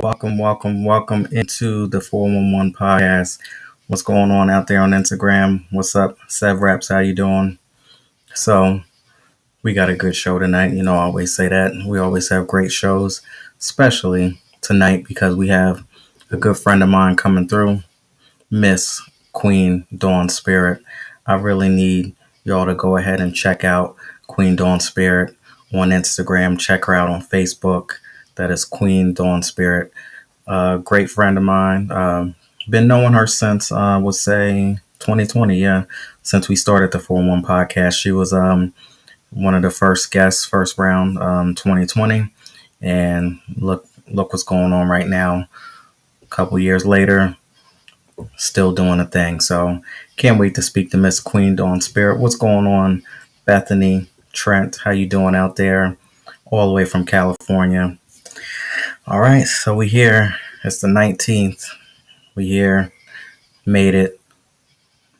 welcome into the 411 podcast. What's going on out there on Instagram? What's up, Sev Raps? How you doing? So we got a good show tonight. You know, I always say that. We always have great shows, especially tonight because we have a good friend of mine coming through, Miss Queen Dawn Spirit. I really need y'all to go ahead and check out Queen Dawn Spirit on Instagram. Check her out on Facebook. That is Queen Dawn Spirit. Great friend of mine. Been knowing her since, would say 2020. Yeah, since we started the 411 podcast. She was one of the first guests, first round, 2020. And look what's going on right now. A couple years later, still doing a thing. So can't wait to speak to Miss Queen Dawn Spirit. What's going on, Bethany, Trent? How you doing out there? All the way from California. All right, so we here. It's the 19th. We here. Made it.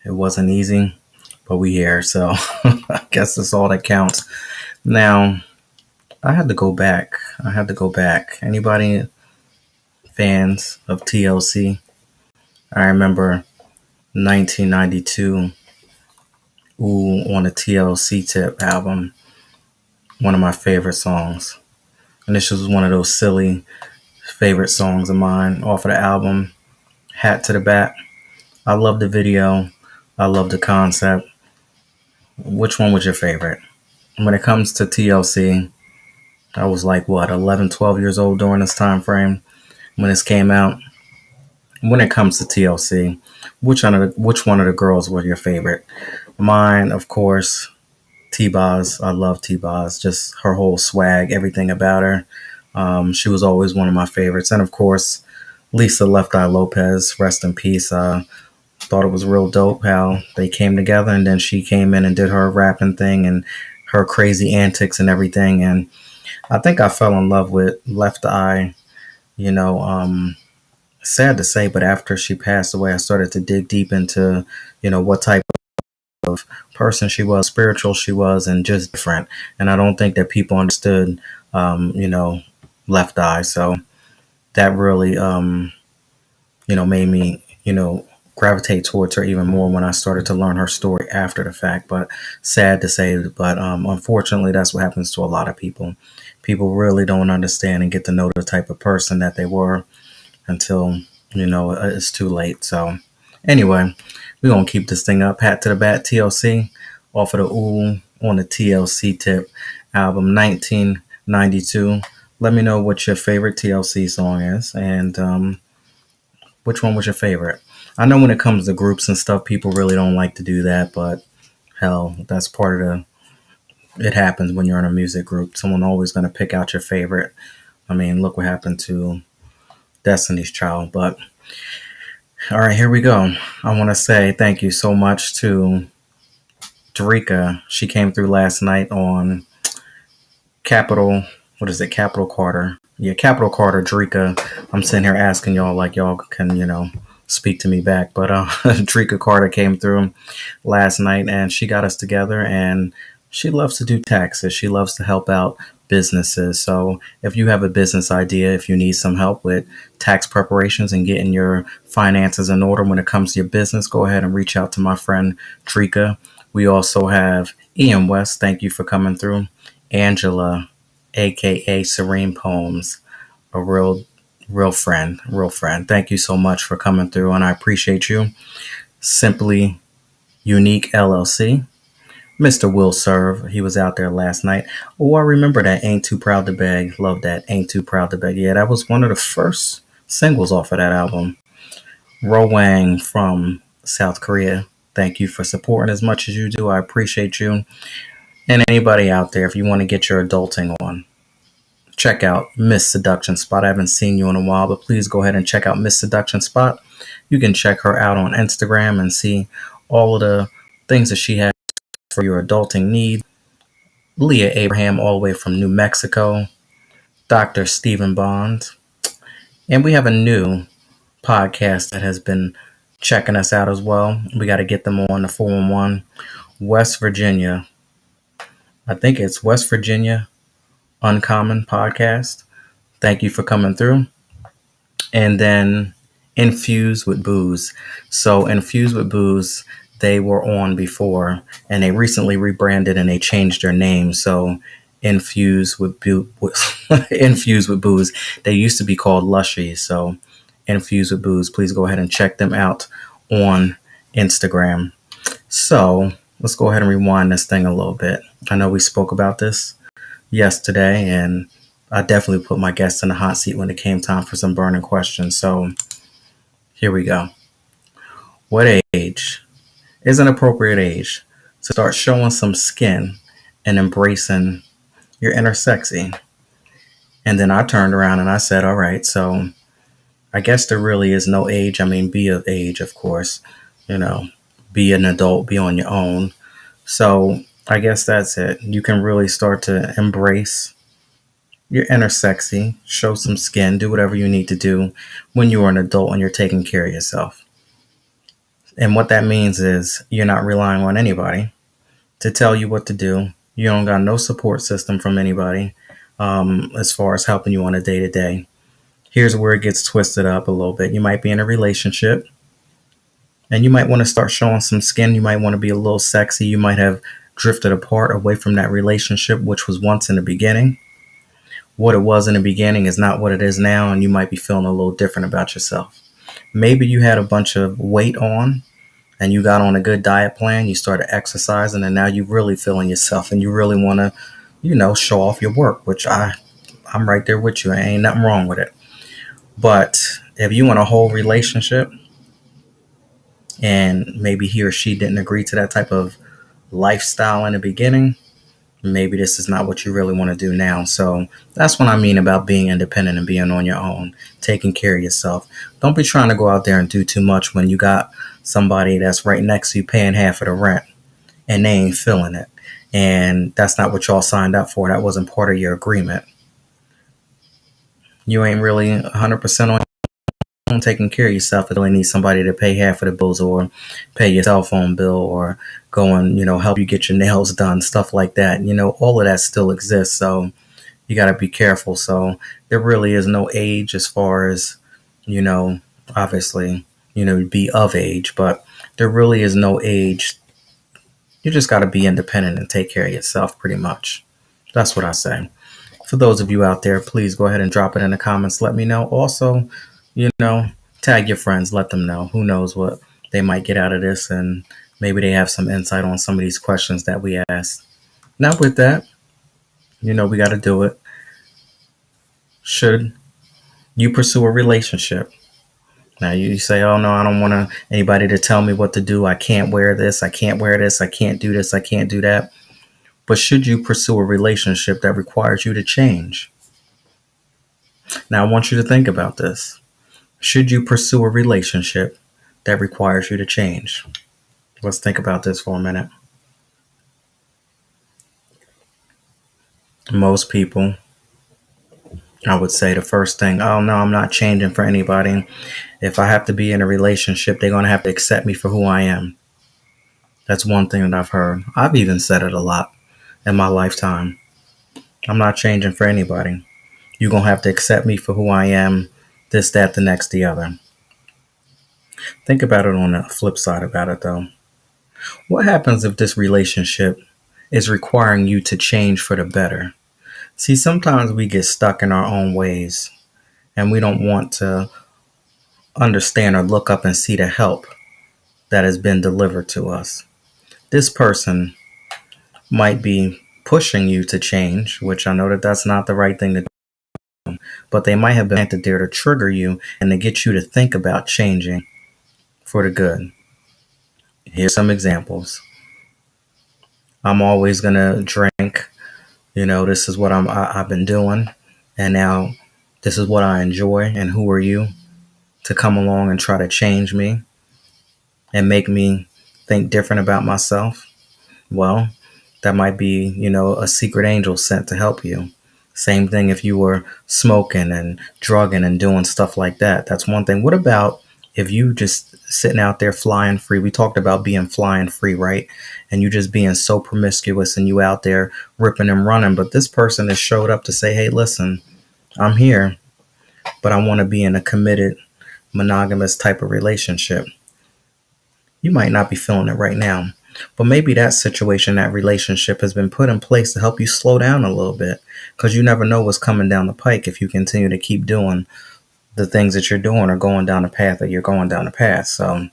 It wasn't easy, but we here. So I guess that's all that counts. Now, I had to go back. Anybody fans of TLC? I remember 1992, on the TLC Tip album, one of my favorite songs. And this was one of those silly favorite songs of mine off of the album, Hat to the Back. I love the video. I love the concept. Which one was your favorite? When it comes to TLC, I was like, 11, 12 years old during this time frame when this came out. When it comes to TLC, which one of the girls were your favorite? Mine, of course, T-Boz. I love T-Boz. Just her whole swag, everything about her. She was always one of my favorites. And of course, Lisa Left Eye Lopez, rest in peace. Thought it was real dope how they came together, and then she came in and did her rapping thing and her crazy antics and everything. And I think I fell in love with Left Eye, sad to say, but after she passed away, I started to dig deep into, what type of person she was, spiritual she was, and just different. And I don't think that people understood, Left Eye. So that really, made me, gravitate towards her even more when I started to learn her story after the fact. But sad to say, but unfortunately, that's what happens to a lot of people. People really don't understand and get to know the type of person that they were until, it's too late. So anyway, we're going to keep this thing up. Hat to the Bat, TLC, off of the Ooh on the TLC Tip album, 1992. Let me know what your favorite TLC song is and which one was your favorite. I know when it comes to groups and stuff, people really don't like to do that, but hell, that's part of it happens when you're in a music group. Someone always going to pick out your favorite. I mean, look what happened to Destiny's Child. But all right, here we go. I want to say thank you so much to Drika. She came through last night on Capital Carter. Yeah, Capital Carter, Drika. I'm sitting here asking y'all like y'all can, speak to me back. But Drika Carter came through last night and she got us together, and she loves to do taxes. She loves to help out businesses. So if you have a business idea, if you need some help with tax preparations and getting your finances in order when it comes to your business, go ahead and reach out to my friend Drika. We also have Ian West. Thank you for coming through. Angela, aka Serene Poems, a real friend. Thank you so much for coming through, and I appreciate you. Simply Unique LLC. Mr. Will Serve, he was out there last night. Oh, I remember that Ain't Too Proud to Beg. Love that. Ain't Too Proud to Beg. Yeah, that was one of the first singles off of that album. Ro Wang from South Korea. Thank you for supporting as much as you do. I appreciate you. And anybody out there, if you want to get your adulting on, check out Miss Seduction Spot. I haven't seen you in a while, but please go ahead and check out Miss Seduction Spot. You can check her out on Instagram and see all of the things that she has for your adulting needs. Leah Abraham, all the way from New Mexico. Dr. Stephen Bond. And we have a new podcast that has been checking us out as well. We got to get them on the 411. West Virginia. I think it's West Virginia Uncommon Podcast. Thank you for coming through. And then Infused with Booze. So Infused with Booze, they were on before, and they recently rebranded and they changed their name. So Infused with Infused with Booze. They used to be called Lushy. So Infused with Booze. Please go ahead and check them out on Instagram. So let's go ahead and rewind this thing a little bit. I know we spoke about this yesterday, and I definitely put my guests in the hot seat when it came time for some burning questions. So here we go. What age is an appropriate age to start showing some skin and embracing your inner sexy? And then I turned around and I said, all right, so I guess there really is no age. I mean, be of age, of course, you know, be an adult, be on your own. So I guess that's it. You can really start to embrace your inner sexy, show some skin, do whatever you need to do when you are an adult and you're taking care of yourself. And what that means is you're not relying on anybody to tell you what to do. You don't got no support system from anybody as far as helping you on a day to day. Here's where it gets twisted up a little bit. You might be in a relationship and you might want to start showing some skin. You might want to be a little sexy. You might have drifted apart away from that relationship, which was once in the beginning. What it was in the beginning is not what it is now, and you might be feeling a little different about yourself. Maybe you had a bunch of weight on and you got on a good diet plan, you started exercising, and now you're really feeling yourself and you really want to, show off your work, which I'm right there with you. Ain't nothing wrong with it. But if you in a whole relationship and maybe he or she didn't agree to that type of lifestyle in the beginning, maybe this is not what you really want to do now. So that's what I mean about being independent and being on your own, taking care of yourself. Don't be trying to go out there and do too much when you got somebody that's right next to you paying half of the rent and they ain't feeling it. And that's not what y'all signed up for. That wasn't part of your agreement. You ain't really 100% on taking care of yourself. You really need somebody to pay half of the bills or pay your cell phone bill or go and, help you get your nails done, stuff like that. All of that still exists. So you got to be careful. So there really is no age as far as, obviously, be of age, but there really is no age. You just got to be independent and take care of yourself pretty much. That's what I say. For those of you out there, please go ahead and drop it in the comments. Let me know. Also, tag your friends, let them know. Who knows what they might get out of this, and maybe they have some insight on some of these questions that we asked. Now with that, we got to do it. Should you pursue a relationship? Now you say, oh no, I don't want anybody to tell me what to do. I can't wear this. I can't wear this. I can't do this. I can't do that. But should you pursue a relationship that requires you to change? Now I want you to think about this. Should you pursue a relationship that requires you to change? Let's think about this for a minute. Most people, I would say the first thing, oh no, I'm not changing for anybody. If I have to be in a relationship, they're going to have to accept me for who I am. That's one thing that I've heard. I've even said it a lot in my lifetime. I'm not changing for anybody. You're going to have to accept me for who I am, this, that, the next, the other. Think about it on the flip side about it, though. What happens if this relationship is requiring you to change for the better? See, sometimes we get stuck in our own ways and we don't want to understand or look up and see the help that has been delivered to us. This person might be pushing you to change, which I know that that's not the right thing to do, but they might have been planted there to trigger you and to get you to think about changing for the good. Here's some examples. I'm always going to drink. This is what I've been doing. And now this is what I enjoy. And who are you to come along and try to change me and make me think different about myself? Well, that might be, a secret angel sent to help you. Same thing if you were smoking and drugging and doing stuff like that. That's one thing. What about if you just sitting out there flying free? We talked about being flying free, right? And you just being so promiscuous and you out there ripping and running. But this person has showed up to say, hey, listen, I'm here, but I want to be in a committed, monogamous type of relationship. You might not be feeling it right now, but maybe that situation, that relationship has been put in place to help you slow down a little bit, because you never know what's coming down the pike if you continue to keep doing the things that you're doing or going down the path that you're going down the path. So,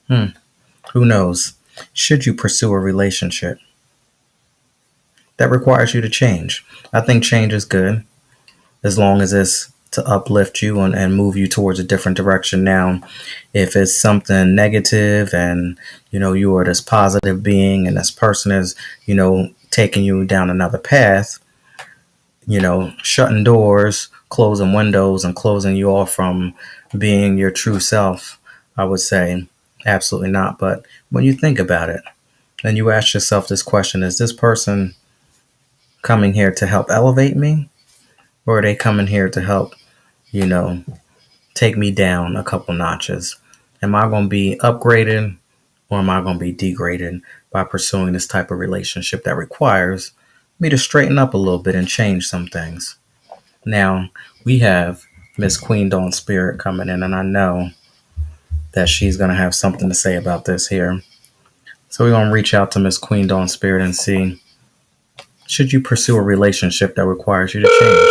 who knows? Should you pursue a relationship that requires you to change? I think change is good as long as it's to uplift you and move you towards a different direction. Now, if it's something negative and, you are this positive being and this person is, taking you down another path, shutting doors, closing windows, and closing you off from being your true self, I would say absolutely not. But when you think about it and you ask yourself this question, is this person coming here to help elevate me, or are they coming here to help, you know, take me down a couple notches? Am I going to be upgraded, or am I going to be degraded by pursuing this type of relationship that requires me to straighten up a little bit and change some things? Now, we have Miss Queen Dawn Spirit coming in, and I know that she's going to have something to say about this here. So we're going to reach out to Miss Queen Dawn Spirit and see, should you pursue a relationship that requires you to change?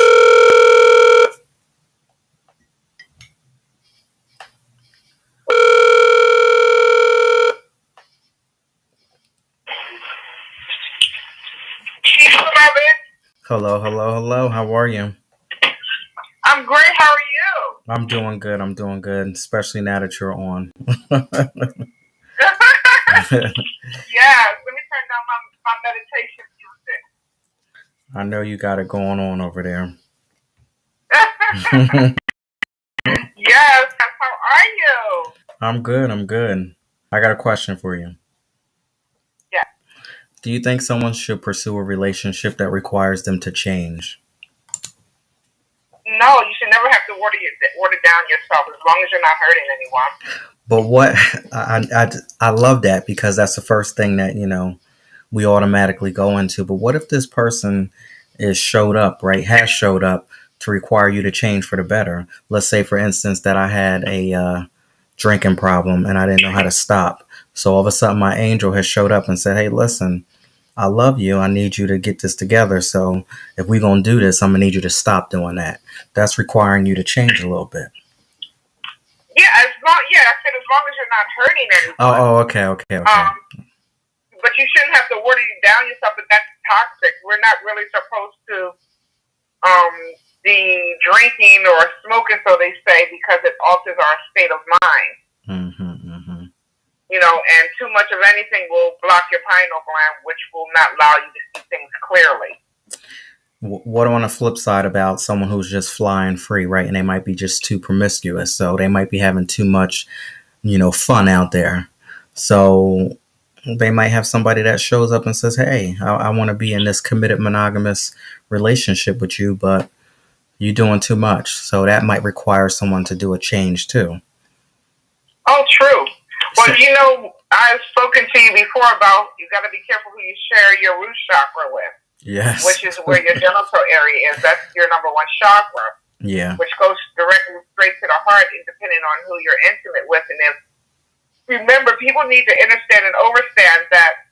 Hello, hello, hello. How are you? I'm great. How are you? I'm doing good. I'm doing good, especially now that you're on. Yes, let me turn down my meditation music. I know you got it going on over there. Yes, how are you? I'm good. I'm good. I got a question for you. Yeah. Do you think someone should pursue a relationship that requires them to change? No, you should never have to water down yourself as long as you're not hurting anyone. But what I love that, because that's the first thing that we automatically go into. But what if this person has showed up to require you to change for the better? Let's say, for instance, that I had a drinking problem and I didn't know how to stop. So all of a sudden, my angel has showed up and said, "Hey, listen, I love you. I need you to get this together. So if we're gonna do this, I'm gonna need you to stop doing that." That's requiring you to change a little bit. Yeah, I said as long as you're not hurting anyone. Okay. But you shouldn't have to water down yourself. But that's toxic. We're not really supposed to be drinking or smoking, so they say, because it alters our state of mind. And too much of anything will block your pineal gland, which will not allow you to see things clearly. What on the flip side about someone who's just flying free, right? And they might be just too promiscuous, so they might be having too much, fun out there. So they might have somebody that shows up and says, "Hey, I want to be in this committed monogamous relationship with you, but you're doing too much." So that might require someone to do a change too. Oh, true. Well, I've spoken to you before about you got to be careful who you share your root chakra with. Yes. Which is where your genital area is. That's your number one chakra. Yeah. Which goes directly straight to the heart, depending on who you're intimate with. And remember, people need to understand and understand that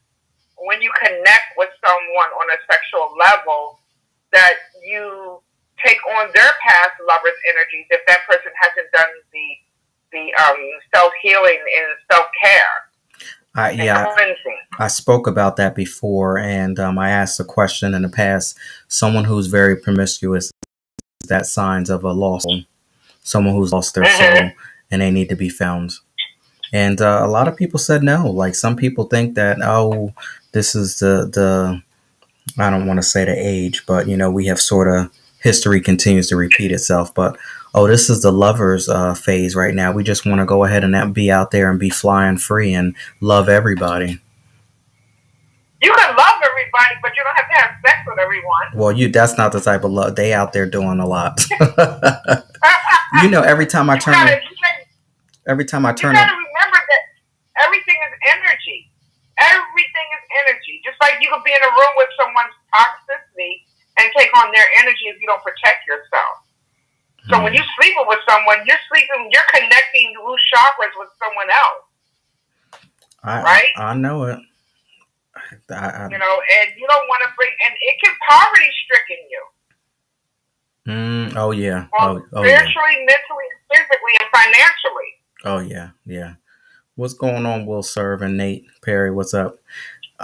when you connect with someone on a sexual level, that you take on their past lovers' energies if that person hasn't done the self-healing and self-care. I spoke about that before, and I asked a question in the past. Someone who's very promiscuous, is that signs of a lost soul? Someone who's lost their soul and they need to be found. And a lot of people said no. Like, some people think that, oh, this is the I don't want to say the age, but we have sort of, history continues to repeat itself. But this is the lovers phase right now. We just want to go ahead and be out there and be flying free and love everybody. You can love everybody, but you don't have to have sex with everyone. Well, that's not the type of love. They out there doing a lot. Every time I turn, you gotta remember that everything is energy. Everything is energy. Just like you could be in a room with someone's toxicity and take on their energy if you don't protect yourself. So when you're sleeping with someone, you're connecting root chakras with someone else. Right? I know it. You know, and you don't want to bring, and it can poverty stricken you. Oh yeah. Spiritually, mentally, physically, and financially. Oh yeah, yeah. What's going on, Will Serve and Nate Perry? What's up?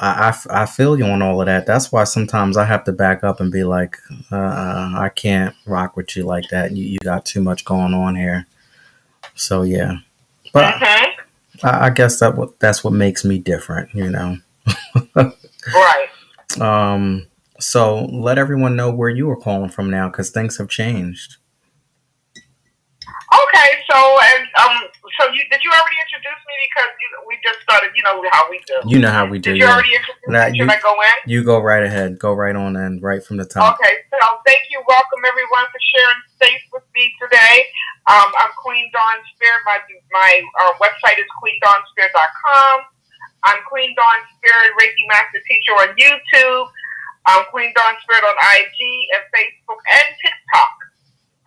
I feel you on all of that. That's why sometimes I have to back up and be like, I can't rock with you like that. You got too much going on here. So yeah, but I guess that's what makes me different, you know. Right. So let everyone know where you are calling from now, because things have changed. Okay, so did you already introduce me, because we just started? You know how we do. You know how we do. Did you already introduce me? Should I go in? You go right ahead. Go right on in, right from the top. Okay, so thank you. Welcome everyone for sharing space with me today. I'm Queen Dawn Spirit. My website is queendawnspirit.com. I'm Queen Dawn Spirit, Reiki Master Teacher on YouTube. I'm Queen Dawn Spirit on IG and Facebook and TikTok.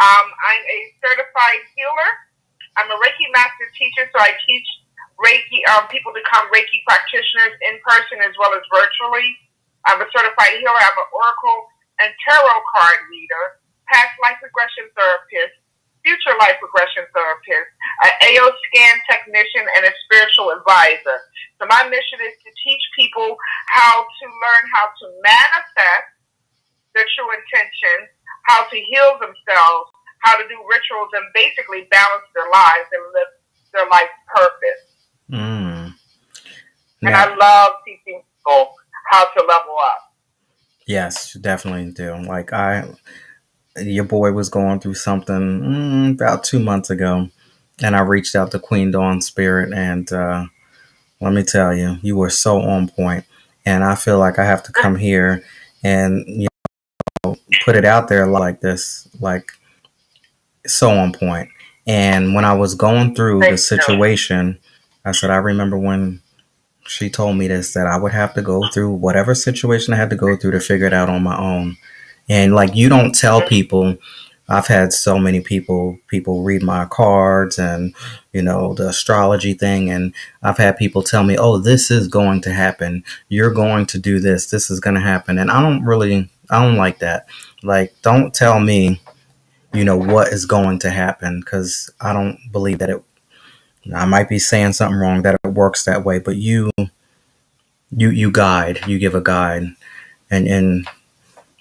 I'm a certified healer. I'm a Reiki Master Teacher, so I teach Reiki people to become Reiki practitioners in person as well as virtually. I'm a certified healer. I'm an oracle and tarot card reader, past life regression therapist, future life regression therapist, an AO scan technician, and a spiritual advisor. So my mission is to teach people how to learn how to manifest their true intentions, how to heal themselves, how to do rituals, and basically balance their lives and live their life purpose. And I love teaching people how to level up. Yes, definitely do. Like your boy was going through something about 2 months ago, and I reached out to Queen Dawn Spirit, and let me tell you, you were so on point. And I feel like I have to come here and put it out there like this, like so on point. And when I was going through the situation, I said, I remember when she told me this, that I would have to go through whatever situation I had to go through to figure it out on my own. And like, you don't tell people. I've had so many people read my cards and, the astrology thing. And I've had people tell me, oh, this is going to happen. You're going to do this. This is going to happen. And I don't like that. Like, don't tell me, what is going to happen, because I don't believe that I might be saying something wrong, that it works that way. But you guide, you give a guide, and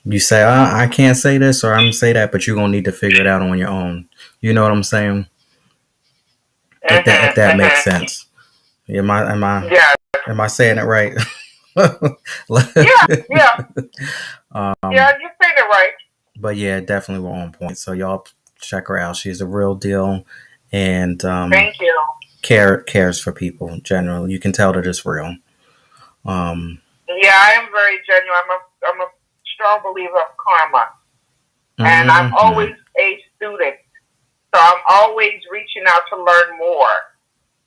you say, I can't say this or I'm going to say that, but you're going to need to figure it out on your own. You know what I'm saying? If that makes sense. Am I saying it right? Yeah, you're saying it right. But yeah, definitely we're on point. So y'all check her out. She's a real deal, and thank you. Cares for people generally. You can tell that it's real. Yeah, I am very genuine. I'm a strong believer of karma, and I'm always a student, so I'm always reaching out to learn more.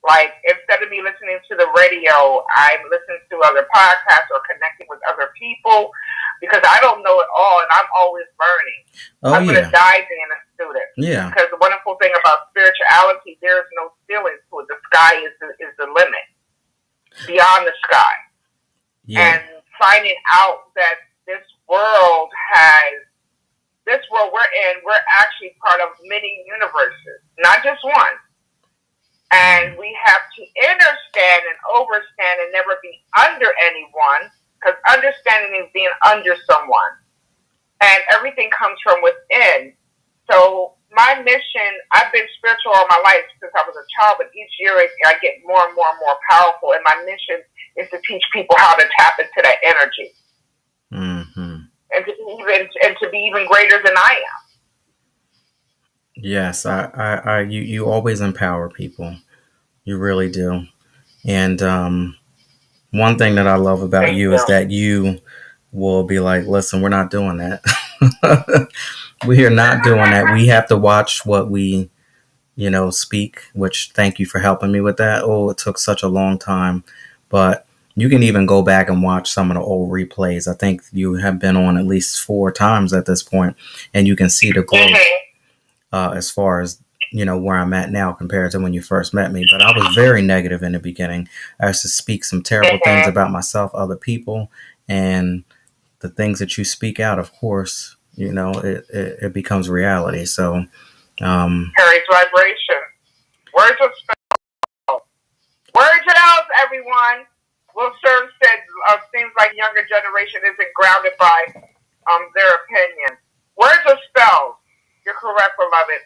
Like, instead of me listening to the radio, I'm listening to other podcasts or connecting with other people, because I don't know it all, and I'm always learning. I'm going to die being a student. Yeah. Because the wonderful thing about spirituality, there is no ceiling to it. The sky is the limit, beyond the sky. Yeah. And finding out that this world we're in, we're actually part of many universes, not just one. And we have to understand and overstand and never be under anyone, because understanding is being under someone. And everything comes from within. So my mission, I've been spiritual all my life since I was a child, but each year I get more and more and more powerful. And my mission is to teach people how to tap into that energy. And to be even greater than I am. Yes, you always empower people. You really do. And one thing that I love about you is that you will be like, listen, we're not doing that. We are not doing that. We have to watch what we, speak, which thank you for helping me with that. Oh, it took such a long time. But you can even go back and watch some of the old replays. I think you have been on at least 4 times at this point, and you can see the growth. as far as where I'm at now compared to when you first met me. But I was very negative in the beginning. I used to speak some terrible things about myself, other people, and the things that you speak out, of course, it becomes reality. So Carries vibration. Words of spells. Words of spells, everyone. Will Serve said, seems like younger generation isn't grounded by their opinion. Words of spells. You're correct, beloved.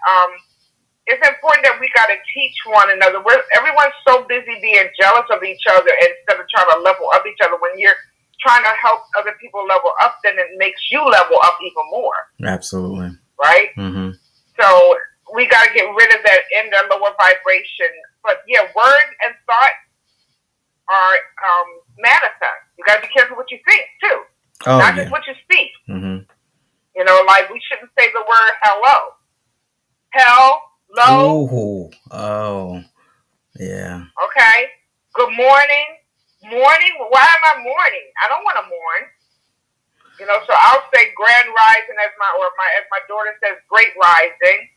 It's important that we got to teach one another. Everyone's so busy being jealous of each other instead of trying to level up each other. When you're trying to help other people level up, then it makes you level up even more. Absolutely. Right? Mm-hmm. So we got to get rid of that in the lower vibration. But yeah, words and thoughts are manifest. You got to be careful what you think too, not just what you speak. Mm-hmm. Like we shouldn't say the word hello. Hello. Oh, yeah. Okay. Good morning. Morning. Why am I mourning? I don't want to mourn. So I'll say grand rising as my daughter says, great rising.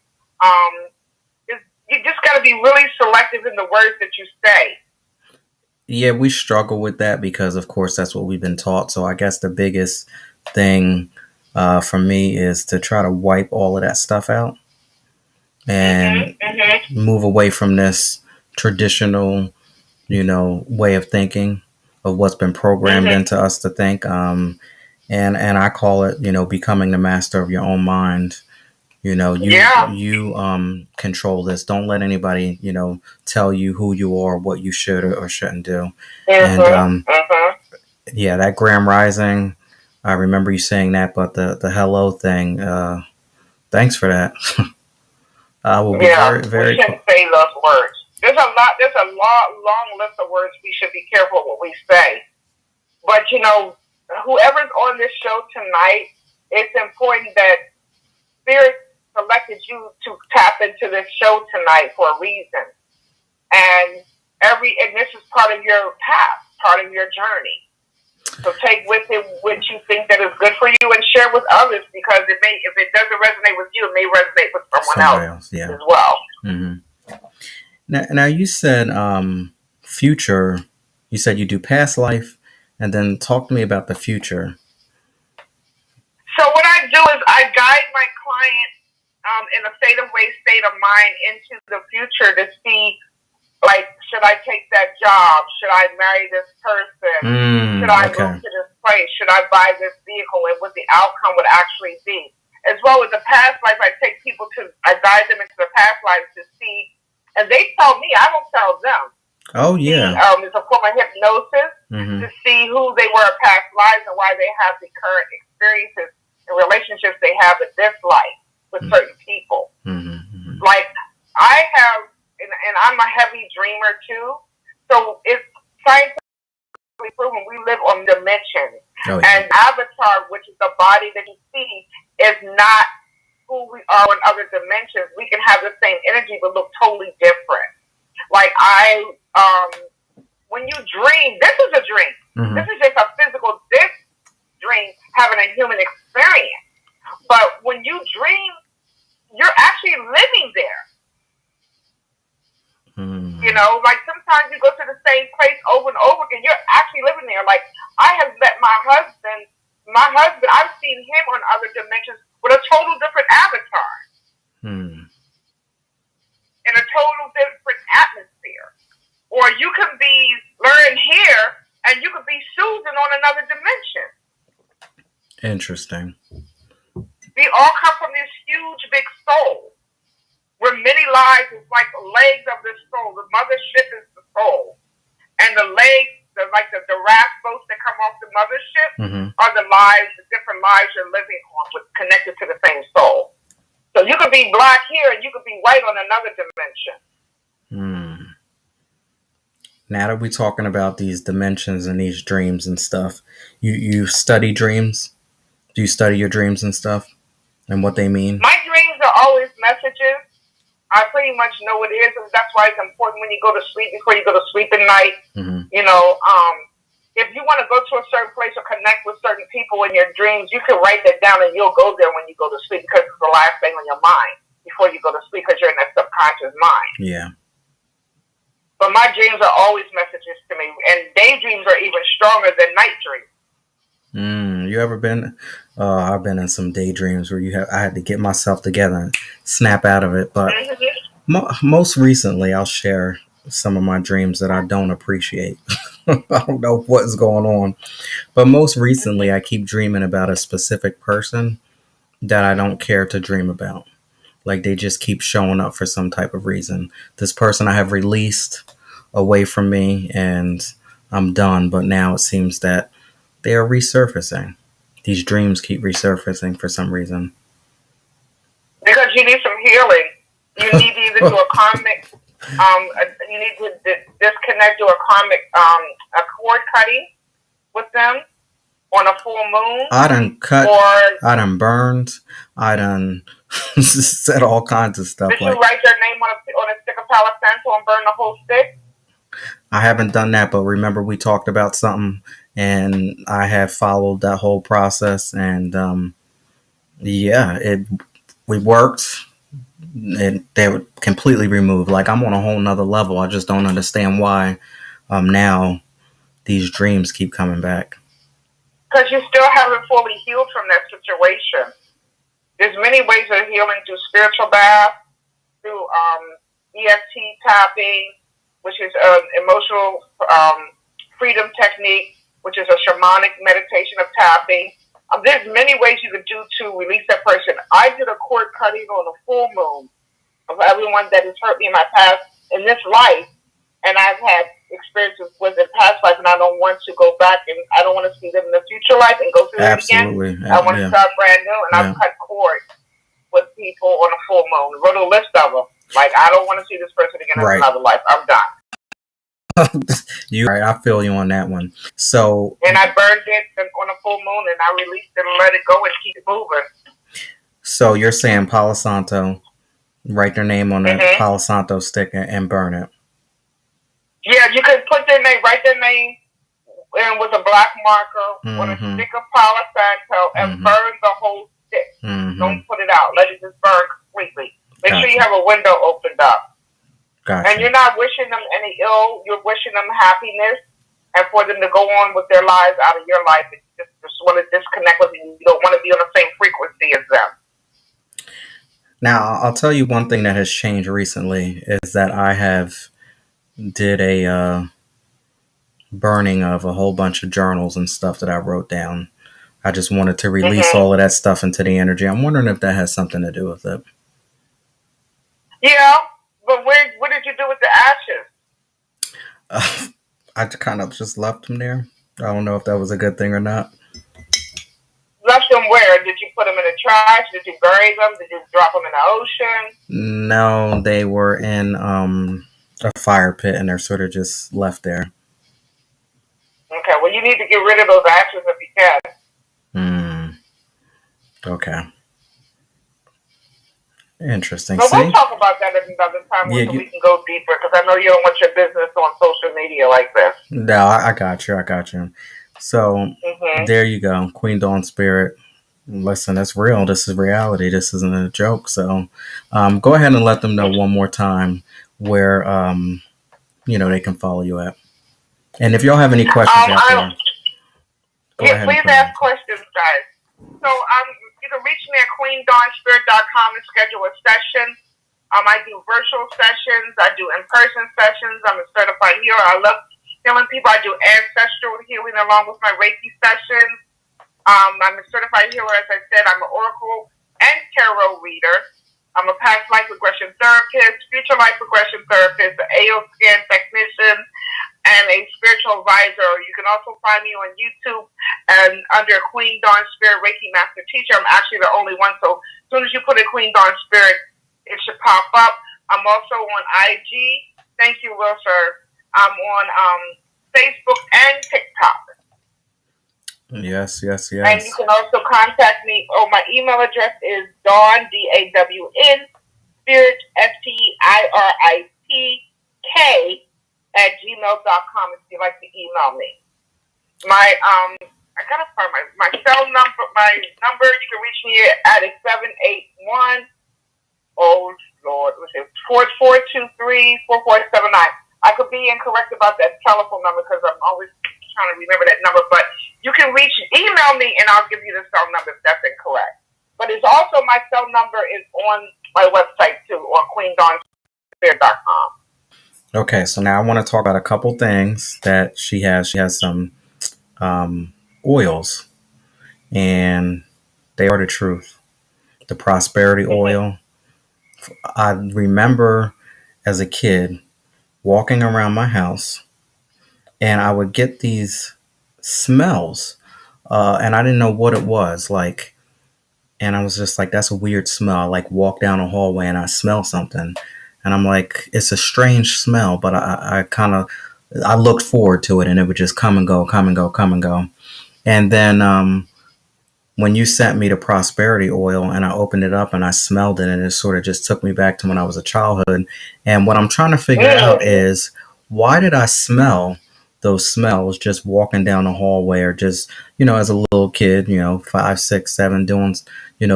You just got to be really selective in the words that you say. Yeah, we struggle with that because, of course, that's what we've been taught. So I guess the biggest thing for me is to try to wipe all of that stuff out and move away from this traditional, way of thinking of what's been programmed into us to think. And I call it, becoming the master of your own mind. You control this. Don't let anybody, tell you who you are, what you should or shouldn't do. And yeah, that Grand Rising, I remember you saying that, but the hello thing, thanks for that. I will be very, very. We shouldn't say those words. There's a long list of words we should be careful what we say. But whoever's on this show tonight, it's important that Spirit selected you to tap into this show tonight for a reason. And this is part of your path, part of your journey. So take with it what you think that is good for you and share with others, because if it doesn't resonate with you, it may resonate with someone else as well. Mm-hmm. Now you said future. You said you do past life, and then talk to me about the future. So what I do is I guide my client in a state of mind into the future to see, like, should I take that job? Should I marry this person? Should I move to this place? Should I buy this vehicle? And what the outcome would actually be. As well as the past life, I guide them into the past life to see, and they tell me, I don't tell them. Oh, yeah. It's a form of hypnosis to see who they were in past lives and why they have the current experiences and relationships they have in this life with certain people. Like, I have, and I'm a heavy dreamer too, so it's scientifically proven we live on dimensions. And avatar, which is the body that you see, is not who we are in other dimensions. We can have the same energy but look totally different. Like when you dream, this is a dream. This is just a physical dream having a human experience. But when you dream, you're actually living there. Like sometimes you go to the same place over and over again. You're actually living there. Like I have met my husband, I've seen him on other dimensions with a total different avatar. In a total different atmosphere. Or you can be learning here and you could be Susan on another dimension. Interesting. We all come from this huge big soul. Where many lives is like the legs of this soul. The mothership is the soul. And the legs, like the raft boats that come off the mothership, are the different lives you're living on, connected to the same soul. So you could be black here and you could be white on another dimension. Now that we're talking about these dimensions and these dreams and stuff, you study dreams? Do you study your dreams and stuff and what they mean? My dreams are always messages. I pretty much know what it is, and that's why it's important when you go to sleep, before you go to sleep at night. If you want to go to a certain place or connect with certain people in your dreams, you can write that down and you'll go there when you go to sleep because it's the last thing on your mind. before you go to sleep because you're in that subconscious mind. Yeah. But my dreams are always messages to me, and daydreams are even stronger than night dreams. You ever been? I've been in some daydreams where I had to get myself together and snap out of it. But most recently, I'll share some of my dreams that I don't appreciate. I don't know what's going on, but most recently, I keep dreaming about a specific person that I don't care to dream about. Like they just keep showing up for some type of reason. This person I have released away from me, and I'm done. But now it seems that they are resurfacing. These dreams keep resurfacing for some reason. Because you need some healing. You need to either do a karmic, you need to disconnect, do a karmic, a cord cutting with them on a full moon. I done cut, I done burned, I done said all kinds of stuff. Did you write their name on a stick of Palo Santo and burn the whole stick? I haven't done that, but remember we talked about something, and I have followed that whole process, and we worked, and they were completely removed. Like I'm on a whole nother level. I just don't understand why now these dreams keep coming back. Because you still haven't fully healed from that situation. There's many ways of healing through spiritual bath, through EST tapping, which is an emotional freedom technique, which is a shamanic meditation of tapping. There's many ways you could do to release that person. I did a cord cutting on a full moon of everyone that has hurt me in my past, in this life, and I've had experiences with in past life, and I don't want to go back, and I don't want to see them in the future life and go through it again. I want to start brand new, and I've cut cords with people on a full moon. Wrote a list of them. Like, I don't want to see this person again in another life. I'm done. You're right. I feel you on that one. So, and I burned it on a full moon, and I released it and let it go and keep it moving. So you're saying Palo Santo, write their name on a Palo Santo stick and burn it. Yeah, you could put their name, write their name, and with a black marker on a stick of Palo Santo and burn the whole stick. Don't put it out. Let it just burn completely. Make sure you have a window opened up. And you're not wishing them any ill. You're wishing them happiness and for them to go on with their lives out of your life. You just want to disconnect with you. You don't want to be on the same frequency as them. Now, I'll tell you one thing that has changed recently is that I did a burning of a whole bunch of journals and stuff that I wrote down. I just wanted to release all of that stuff into the energy. I'm wondering if that has something to do with it. Yeah, but what did you do with the ashes? I kind of just left them there. I don't know if that was a good thing or not. Left them where? Did you put them in the trash? Did you bury them? Did you drop them in the ocean? No, they were in a fire pit, and they're sort of just left there. Okay, well, you need to get rid of those ashes if you can. Okay. Interesting. So we'll talk about that at another time so we can go deeper, because I know you don't want your business on social media like this. No, I got you. So there you go. Queen Dawn Spirit. Listen, that's real. This is reality. This isn't a joke. So go ahead and let them know one more time where they can follow you at. And if y'all have any questions out there, go ahead. Please ask questions, guys. So you can reach me at queendawnspirit.com and schedule a session. I do virtual sessions. I do in-person sessions. I'm a certified healer. I love healing people. I do ancestral healing along with my Reiki sessions. I'm a certified healer, as I said. I'm an oracle and tarot reader. I'm a past life regression therapist, future life regression therapist, an AO scan technician, and a spiritual advisor. You can also find me on YouTube and under Queen Dawn Spirit Reiki Master Teacher. I'm actually the only one, so as soon as you put in Queen Dawn Spirit, it should pop up. I'm also on IG. Thank you, Will, sir. I'm on Facebook and TikTok. Yes. And you can also contact me. My email address is Dawn, DAWN, Spirit, SPIRITK @gmail.com if you'd like to email me. I gotta find my cell number. My number, you can reach me at 781 Oh Lord, let's see, 423-4479. I could be incorrect about that telephone number because I'm always trying to remember that number. But you can email me, and I'll give you the cell number if that's incorrect. But it's also, my cell number is on my website too, on queendawnspirit.com. Okay, so now I want to talk about a couple things that she has. She has some oils, and they are the truth. The prosperity oil. I remember as a kid walking around my house, and I would get these smells, and I didn't know what it was. Like, and I was just like, "That's a weird smell." I like walk down a hallway and I smell something, and I'm like, "It's a strange smell," but I kind of I looked forward to it, and it would just come and go, come and go, come and go. And then when you sent me the prosperity oil and I opened it up and I smelled it, and it sort of just took me back to when I was a childhood. And what I'm trying to figure out is, why did I smell those smells just walking down the hallway, or just, as a little kid, 5, 6, 7, doing,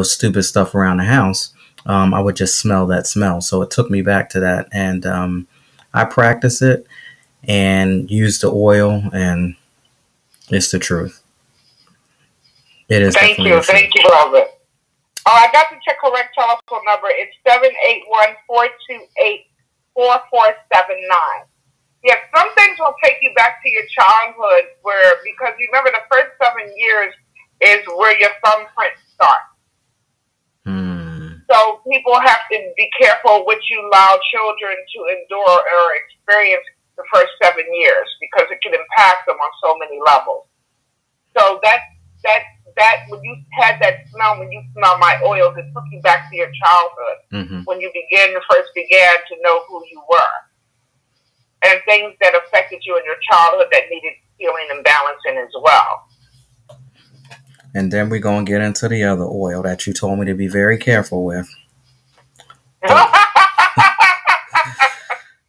stupid stuff around the house. I would just smell that smell. So it took me back to that. And I practice it and use the oil, and it's the truth. It is. Thank you, brother. Oh, I got the correct telephone number. It's 781-428-4479. Yeah, some things will take you back to your childhood, because remember, the first 7 years is where your thumbprint starts. So people have to be careful what you allow children to endure or experience the first 7 years, because it can impact them on so many levels. So that when you had that smell, when you smell my oils, it took you back to your childhood, when you first began to know who you were, and things that affected you in your childhood that needed healing and balancing as well. And then we're going to get into the other oil that you told me to be very careful with.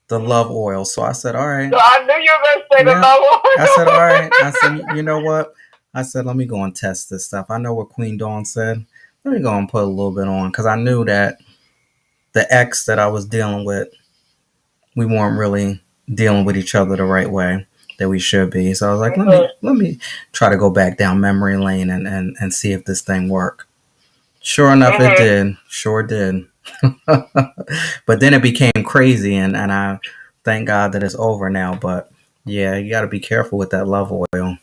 The love oil. So I said, all right. So I knew you were going to say the love oil. I said, all right. I said, you know what? I said, let me go and test this stuff. I know what Queen Dawn said. Let me go and put a little bit on, because I knew that the ex that I was dealing with, we weren't really dealing with each other the right way that we should be. So I was like, let me try to go back down memory lane and see if this thing worked. Sure enough, it did. Sure did. But then it became crazy, and I thank God that it's over now. But yeah, you got to be careful with that love oil,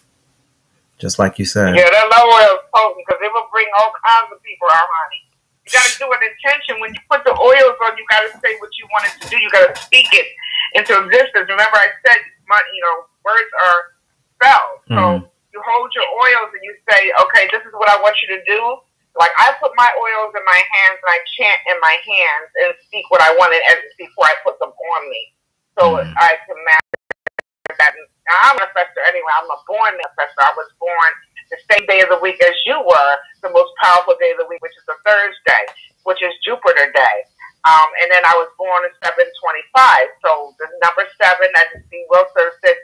just like you said. Yeah, that love oil is potent, because it will bring all kinds of people out, honey. You got to do an intention. When you put the oils on, you got to say what you want it to do. You got to speak it into existence. Remember, I said, words are spells. So you hold your oils and you say, okay, this is what I want you to do. Like, I put my oils in my hands and I chant in my hands and speak what I wanted before I put them on me. So I can master that. Now, I'm a manifestor anyway. I'm a born manifestor. I was born the same day of the week as you were, the most powerful day of the week, which is a Thursday, which is Jupiter Day. And then I was born in 7/25. So the number 7, as you see, Wilson said,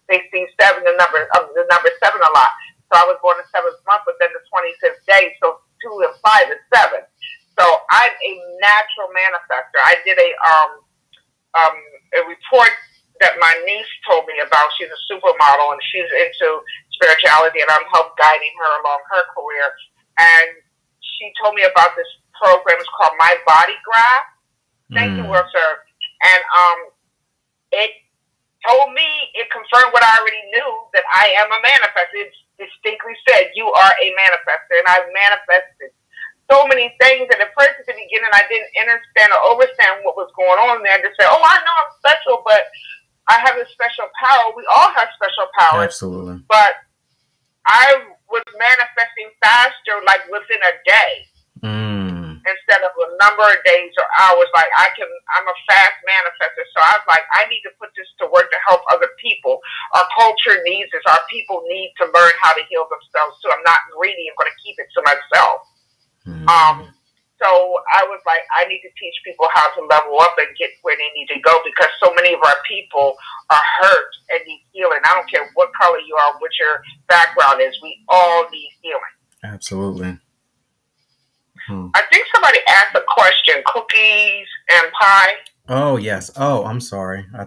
they see 7, the number 7 a lot. So I was born the 7th month, but then the 25th day. So 2 and 5 is 7. So I'm a natural manifestor. I did a report that my niece told me about. She's a supermodel and she's into spirituality, and I'm help guiding her along her career. And she told me about this program. It's called My Body Graph. Thank you, Will, sir. And it told me, it confirmed what I already knew, that I am a manifestor. It distinctly said, you are a manifestor, and I've manifested so many things. And at first, at the beginning, I didn't understand or overstand what was going on there. I just said, oh, I know I'm special, but I have a special power. We all have special powers. Absolutely. But I was manifesting faster, like within a day, instead of a number of days or hours. Like, I'm a fast manifestor. So I was like, I need to put this to work to help other people. Our culture needs this. Our people need to learn how to heal themselves too. I'm not greedy. I'm going to keep it to myself. So I was like, I need to teach people how to level up and get where they need to go, because so many of our people are hurt and need healing. I don't care what color you are, what your background is. We all need healing. Absolutely. I think some somebody asked a question. Cookies and pie. Oh yes. Oh, I'm sorry. I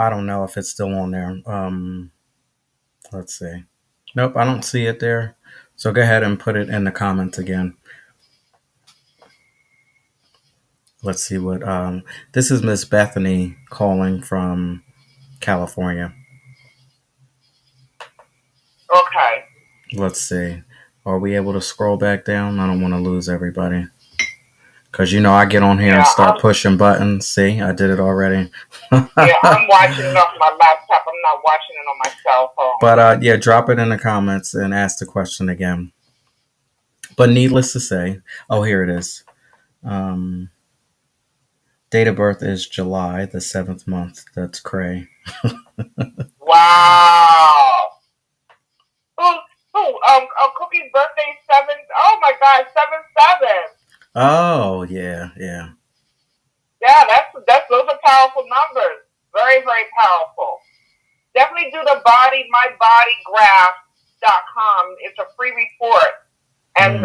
don't know if it's still on there. Let's see. Nope, I don't see it there. So go ahead and put it in the comments again. Let's see what this is Miss Bethany calling from California. Okay. Let's see. Are we able to scroll back down? I don't want to lose everybody. Because, I get on here and start pushing buttons. See, I did it already. Yeah, I'm watching it off my laptop. I'm not watching it on my cell phone. But, yeah, drop it in the comments and ask the question again. But needless to say, oh, here it is. Date of birth is July, the 7th month. That's cray. Wow. Cookie's birthday 7. Oh my God, 7/7. Oh yeah. Yeah, that's those are powerful numbers. Very, very powerful. Definitely do the mybodygraph.com. It's a free report and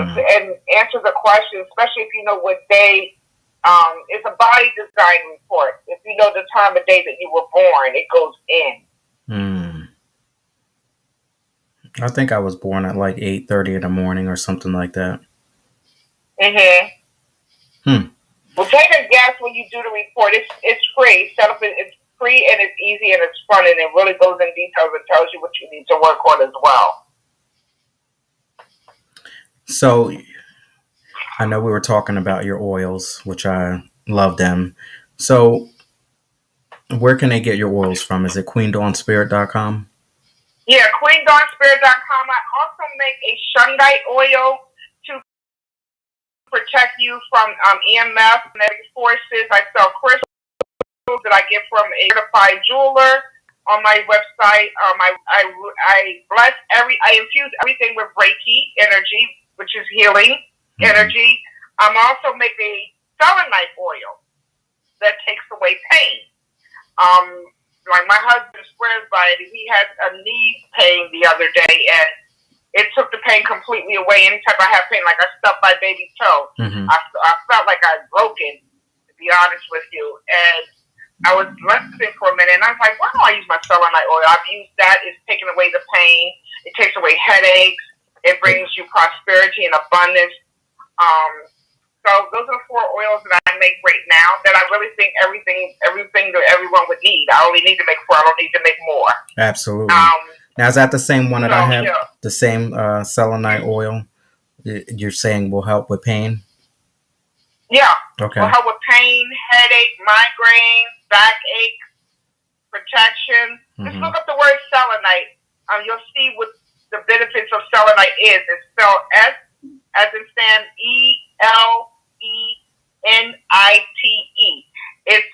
answer the question, especially if you know what day. It's a body design report. If you know the time of day that you were born, it goes in. I think I was born at like 8:30 in the morning or something like that. Well, take a guess when you do the report. It's free. Set up. It's free and it's easy and it's fun and it really goes in details and tells you what you need to work on as well. So, I know we were talking about your oils, which I love them. So, where can they get your oils from? Is it queendawnspirit.com? Yeah, queendawnspirit.com. I also make a shungite oil to protect you from EMF, magnetic forces. I sell crystals that I get from a certified jeweler on my website. I bless I infuse everything with Reiki energy, which is healing energy. I'm also making a selenite oil that takes away pain. Like my husband swears by it. He had a knee pain the other day, and it took the pain completely away. Anytime I have pain, like I stubbed my baby's toe, I felt like I'd broken, to be honest with you. And I was listening for a minute, and I was like, why don't I use my selenite oil? I've used that. It's taken away the pain. It takes away headaches. It brings you prosperity and abundance. So those are the 4 oils that I make right now that I really think everything that everyone would need. I only need to make 4. I don't need to make more. Absolutely. Now, is that the same one that I have? Yeah. The same selenite oil you're saying will help with pain? Yeah. Okay. Will help with pain, headache, migraine, backache, protection. Just look up the word selenite. You'll see what the benefits of selenite is. It's spelled S as in Sam, ELENITE. It's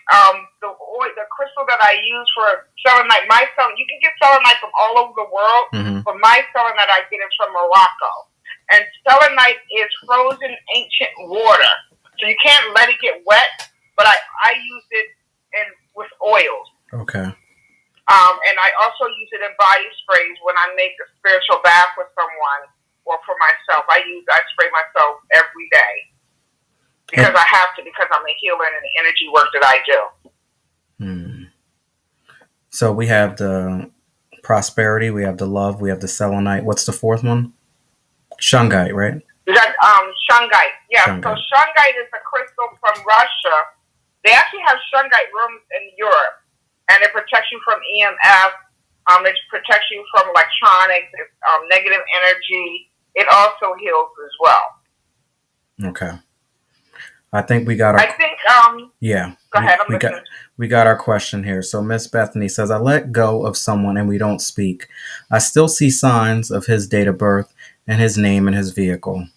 the crystal that I use for selenite. You can get selenite from all over the world, but my selenite I get it from Morocco. And selenite is frozen ancient water, so you can't let it get wet. But I use it with oils. Okay. And I also use it in body sprays when I make a spiritual bath with someone or for myself. I spray myself every day because I have to, because I'm a healer and the energy work that I do. So we have the prosperity, we have the love, we have the selenite. What's the 4th one? Shungite, right? You got shungite. Yeah. Shungite. So shungite is a crystal from Russia. They actually have shungite rooms in Europe, and it protects you from EMF. It protects you from electronics, negative energy. It also heals as well. Okay. I think we got our... yeah. Go ahead, I'm listening. We got our question here. So Miss Bethany says, I let go of someone and we don't speak. I still see signs of his date of birth and his name and his vehicle.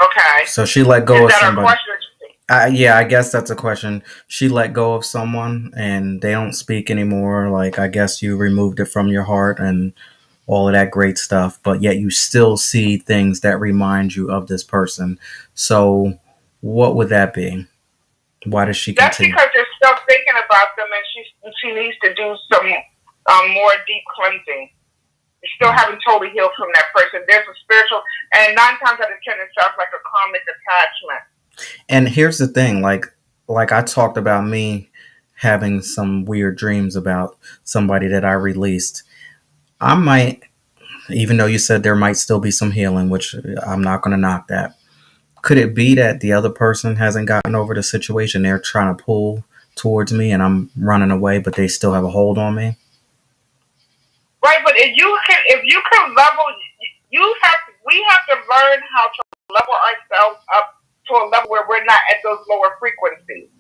Okay. So she let go of somebody. Is that a question? Yeah, I guess that's a question. She let go of someone and they don't speak anymore. Like, I guess you removed it from your heart and all of that great stuff, but yet you still see things that remind you of this person. So what would that be? Why does she continue? That's because you're still thinking about them, and she needs to do some more deep cleansing. You still haven't totally healed from that person. There's a spiritual, and 9 times out of 10, it sounds like a karmic attachment. And here's the thing, like I talked about me having some weird dreams about somebody that I released. I might, even though you said there might still be some healing, which I'm not going to knock that. Could it be that the other person hasn't gotten over the situation? They're trying to pull towards me and I'm running away, but they still have a hold on me? Right, but if you can level, we have to learn how to level ourselves up to a level where we're not at those lower frequencies.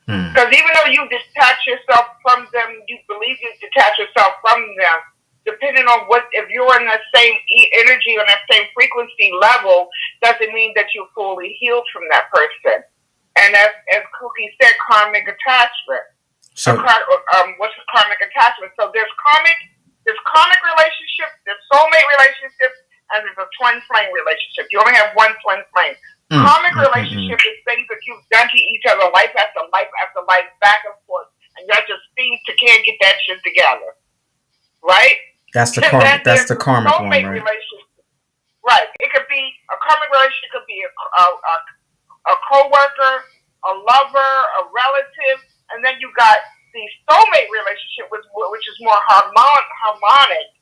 Because even though you detach yourself from them, you believe you detach yourself from them, depending on if you're in the same energy, on that same frequency level, doesn't mean that you fully healed from that person. And as Cookie said, karmic attachment. So, what's a karmic attachment? So there's karmic relationships, there's soulmate relationships, and there's a twin flame relationship. You only have one twin flame. Karmic relationship is things that you've done to each other, life after life after life, back and forth, and y'all just seem to can't get that shit together, right? That's the karmic. That's the karmic one, right? Relationship. Right. It could be a karmic relationship. Could be a coworker, a lover, a relative, and then you got the soulmate relationship, which is more harmonic.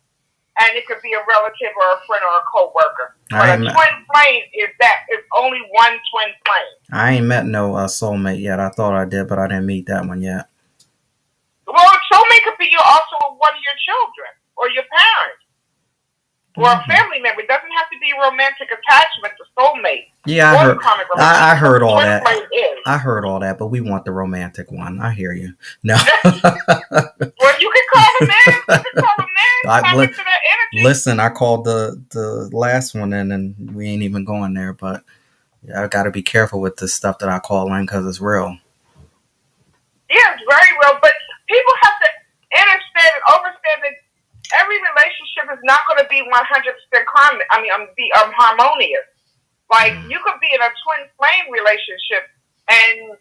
And it could be a relative or a friend or a co-worker. But a twin flame is only one twin flame. I ain't met no soulmate yet. I thought I did, but I didn't meet that one yet. Well, a soulmate could be also one of your children or your parents or a family member. It doesn't have to be romantic attachment to soulmate. Yeah, I heard all that. I heard all that, but we want the romantic one. I hear you. No. Well, you can call him in. You can call him in. Listen, I called the last one in, and we ain't even going there. But yeah, I got to be careful with this stuff that I call in because it's real. Yeah, it's very real. But people have to understand and understand that every relationship is not going to be 100% harmonious. Like, you could be in a twin flame relationship and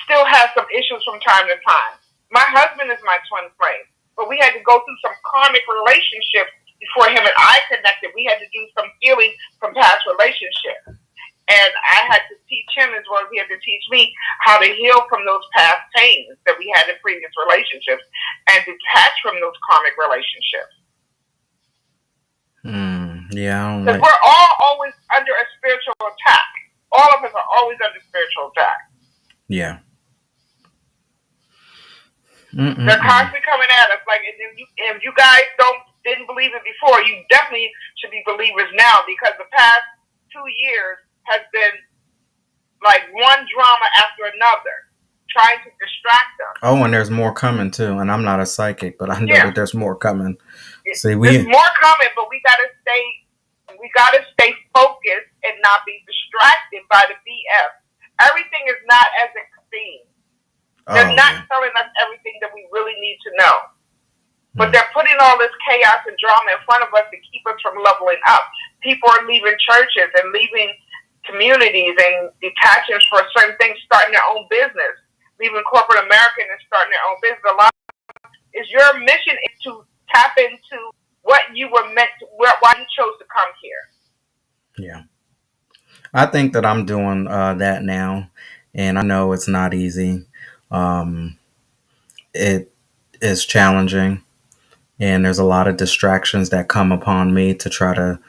still have some issues from time to time. My husband is my twin flame, but we had to go through some karmic relationships before him and I connected. We had to do some healing from past relationships. And I had to teach him as well as he had to teach me how to heal from those past pains that we had in previous relationships and detach from those karmic relationships. Yeah, because we're all always under a spiritual attack. All of us are always under spiritual attack. Yeah. They're constantly coming at us. Like, if you guys didn't believe it before, you definitely should be believers now, because the past 2 years has been like one drama after another, trying to distract us. Oh, and there's more coming too. And I'm not a psychic, but I know that there's more coming. There's more coming, but we gotta stay focused and not be distracted by the BS. Everything is not as it seems. They're not telling us everything that we really need to know. But they're putting all this chaos and drama in front of us to keep us from leveling up. People are leaving churches and leaving communities and detaching for certain things, starting their own business, leaving corporate America and starting their own business. A lot is your mission is to tap into what you were meant to, why you chose to come here. Yeah. I think that I'm doing that now, and I know it's not easy. It is challenging, and there's a lot of distractions that come upon me to try to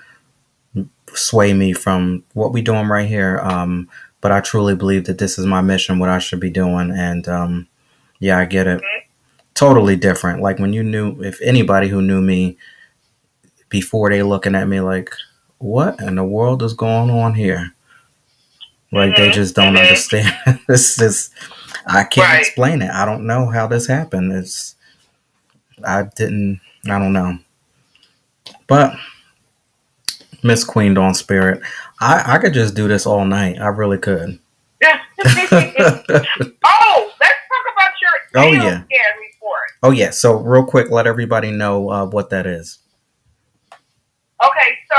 sway me from what we're doing right here. But I truly believe that this is my mission, what I should be doing. And yeah, I get it. Totally different. Like if anybody who knew me before, they looking at me like, what in the world is going on here? Like, they just don't understand. I can't explain it. I don't know how this happened. I don't know. But Miss Queen Dawn Spirit, I could just do this all night. I really could. Let's talk about your AO scan report. Oh, yeah. So real quick, let everybody know what that is. Okay, so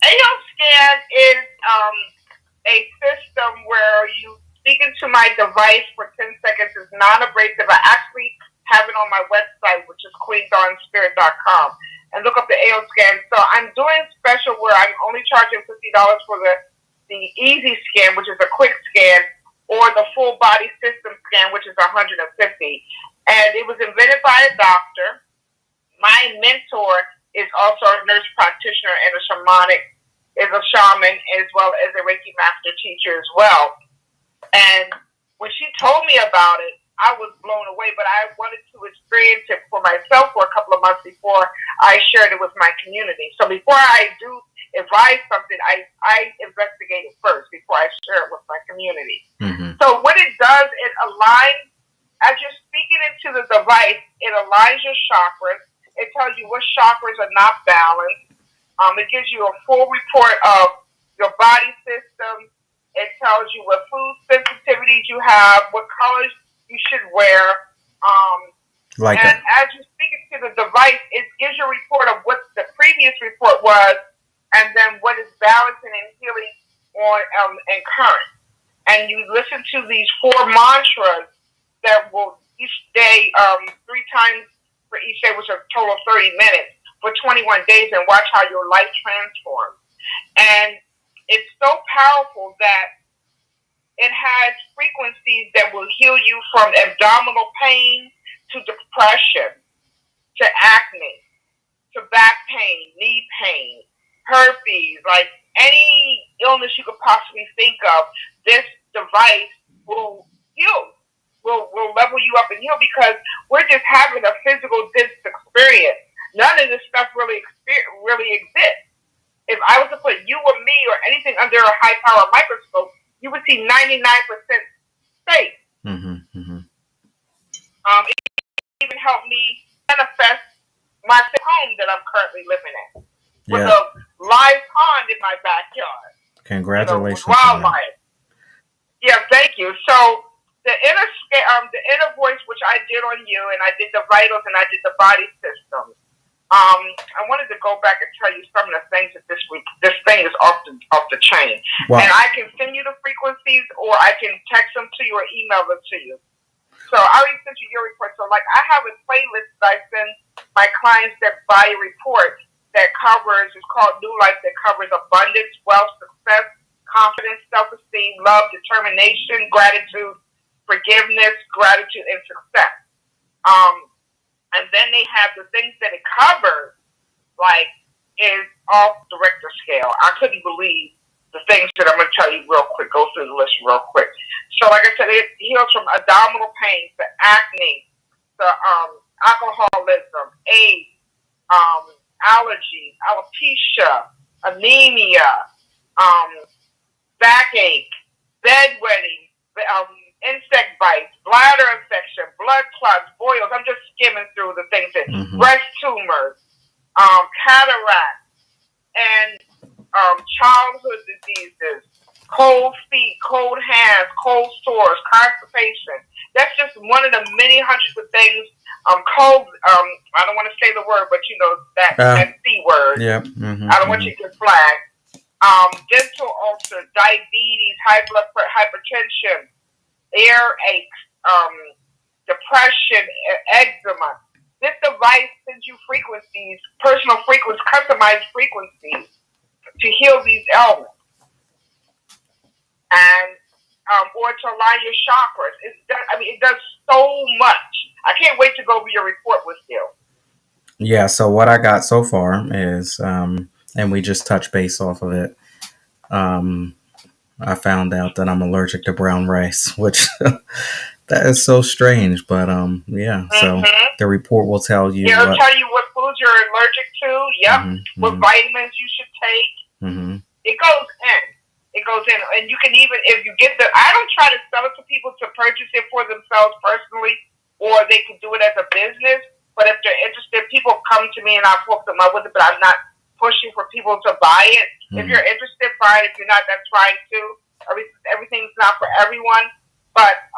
AO scan is a system where you speak into my device for 10 seconds. It's non-abrasive. I actually have it on my website, which is queendonspirit.com, and look up the AO scan. So I'm doing special where I'm only charging $50 for the easy scan, which is a quick scan, or the full body system scan, which is $150. And it was invented by a doctor. My mentor is also a nurse practitioner and is a shaman, as well as a Reiki master teacher as well. And when she told me about it, I was blown away, but I wanted to experience it for myself for a couple of months before I shared it with my community. So before I do advise something, I investigate it first before I share it with my community. Mm-hmm. So what it does, it aligns, as you're speaking into the device, it aligns your chakras. It tells you what chakras are not balanced. It gives you a full report of your body system. It tells you what food sensitivities you have, what colors you should wear. As you're speaking to the device, it gives you a report of what the previous report was, and then what is balancing and healing on and current. And you listen to these 4 mantras that will each day, 3 times for each day, which is a total of 30 minutes, for 21 days, and watch how your life transforms. And it's so powerful that it has frequencies that will heal you from abdominal pain to depression, to acne, to back pain, knee pain, herpes, like any illness you could possibly think of. This device will heal, will level you up and heal, because we're just having a physical experience. None of this stuff really exists. If I was to put you or me or anything under a high-power microscope, you would see 99% safe. Mm-hmm, mm-hmm. It even helped me manifest my home that I'm currently living in, with a live pond in my backyard. Congratulations! With wildlife. Yeah, thank you. So the inner voice, which I did on you, and I did the vitals, and I did the body system. I wanted to go back and tell you some of the things that this thing is off the chain. Wow. And I can send you the frequencies, or I can text them to you or email them to you. So I already sent you your report. So like I have a playlist that I send my clients that buy a report that covers, it's called New Life, that covers abundance, wealth, success, confidence, self-esteem, love, determination, gratitude, forgiveness, gratitude, and success. And then they have the things that it covers, like, is off the Richter scale. I couldn't believe the things that I'm going to tell you real quick. Go through the list real quick. So, like I said, it heals from abdominal pain to acne, to alcoholism, AIDS, allergies, alopecia, anemia, backache, bedwetting, insect bites, bladder infection, blood clots, boils. I'm just skimming through the things that breast tumors, cataracts, and childhood diseases, cold feet, cold hands, cold sores, constipation. That's just one of the many hundreds of things. Cold. I don't want to say the word, but you know that C word. Yeah. Mm-hmm, I don't want you to flag. Dental ulcers, diabetes, high blood pressure, hypertension, ear aches, depression, eczema. This device sends you frequencies, personal frequencies, customized frequencies to heal these ailments, and or to align your chakras. It does so much. I can't wait to go over your report with you. Yeah. So what I got so far is, and we just touched base off of it. I found out that I'm allergic to brown rice, which that is so strange, but yeah. So the report will tell you. It'll tell you what foods you're allergic to. Yep. What vitamins you should take. It goes in, and you can even, if you get I don't try to sell it to people to purchase it for themselves personally, or they can do it as a business. But if they're interested, people come to me and I've hooked them up with it, but I'm not pushing for people to buy it. If you're interested, fine. If you're not, that's fine too. Everything's not for everyone, but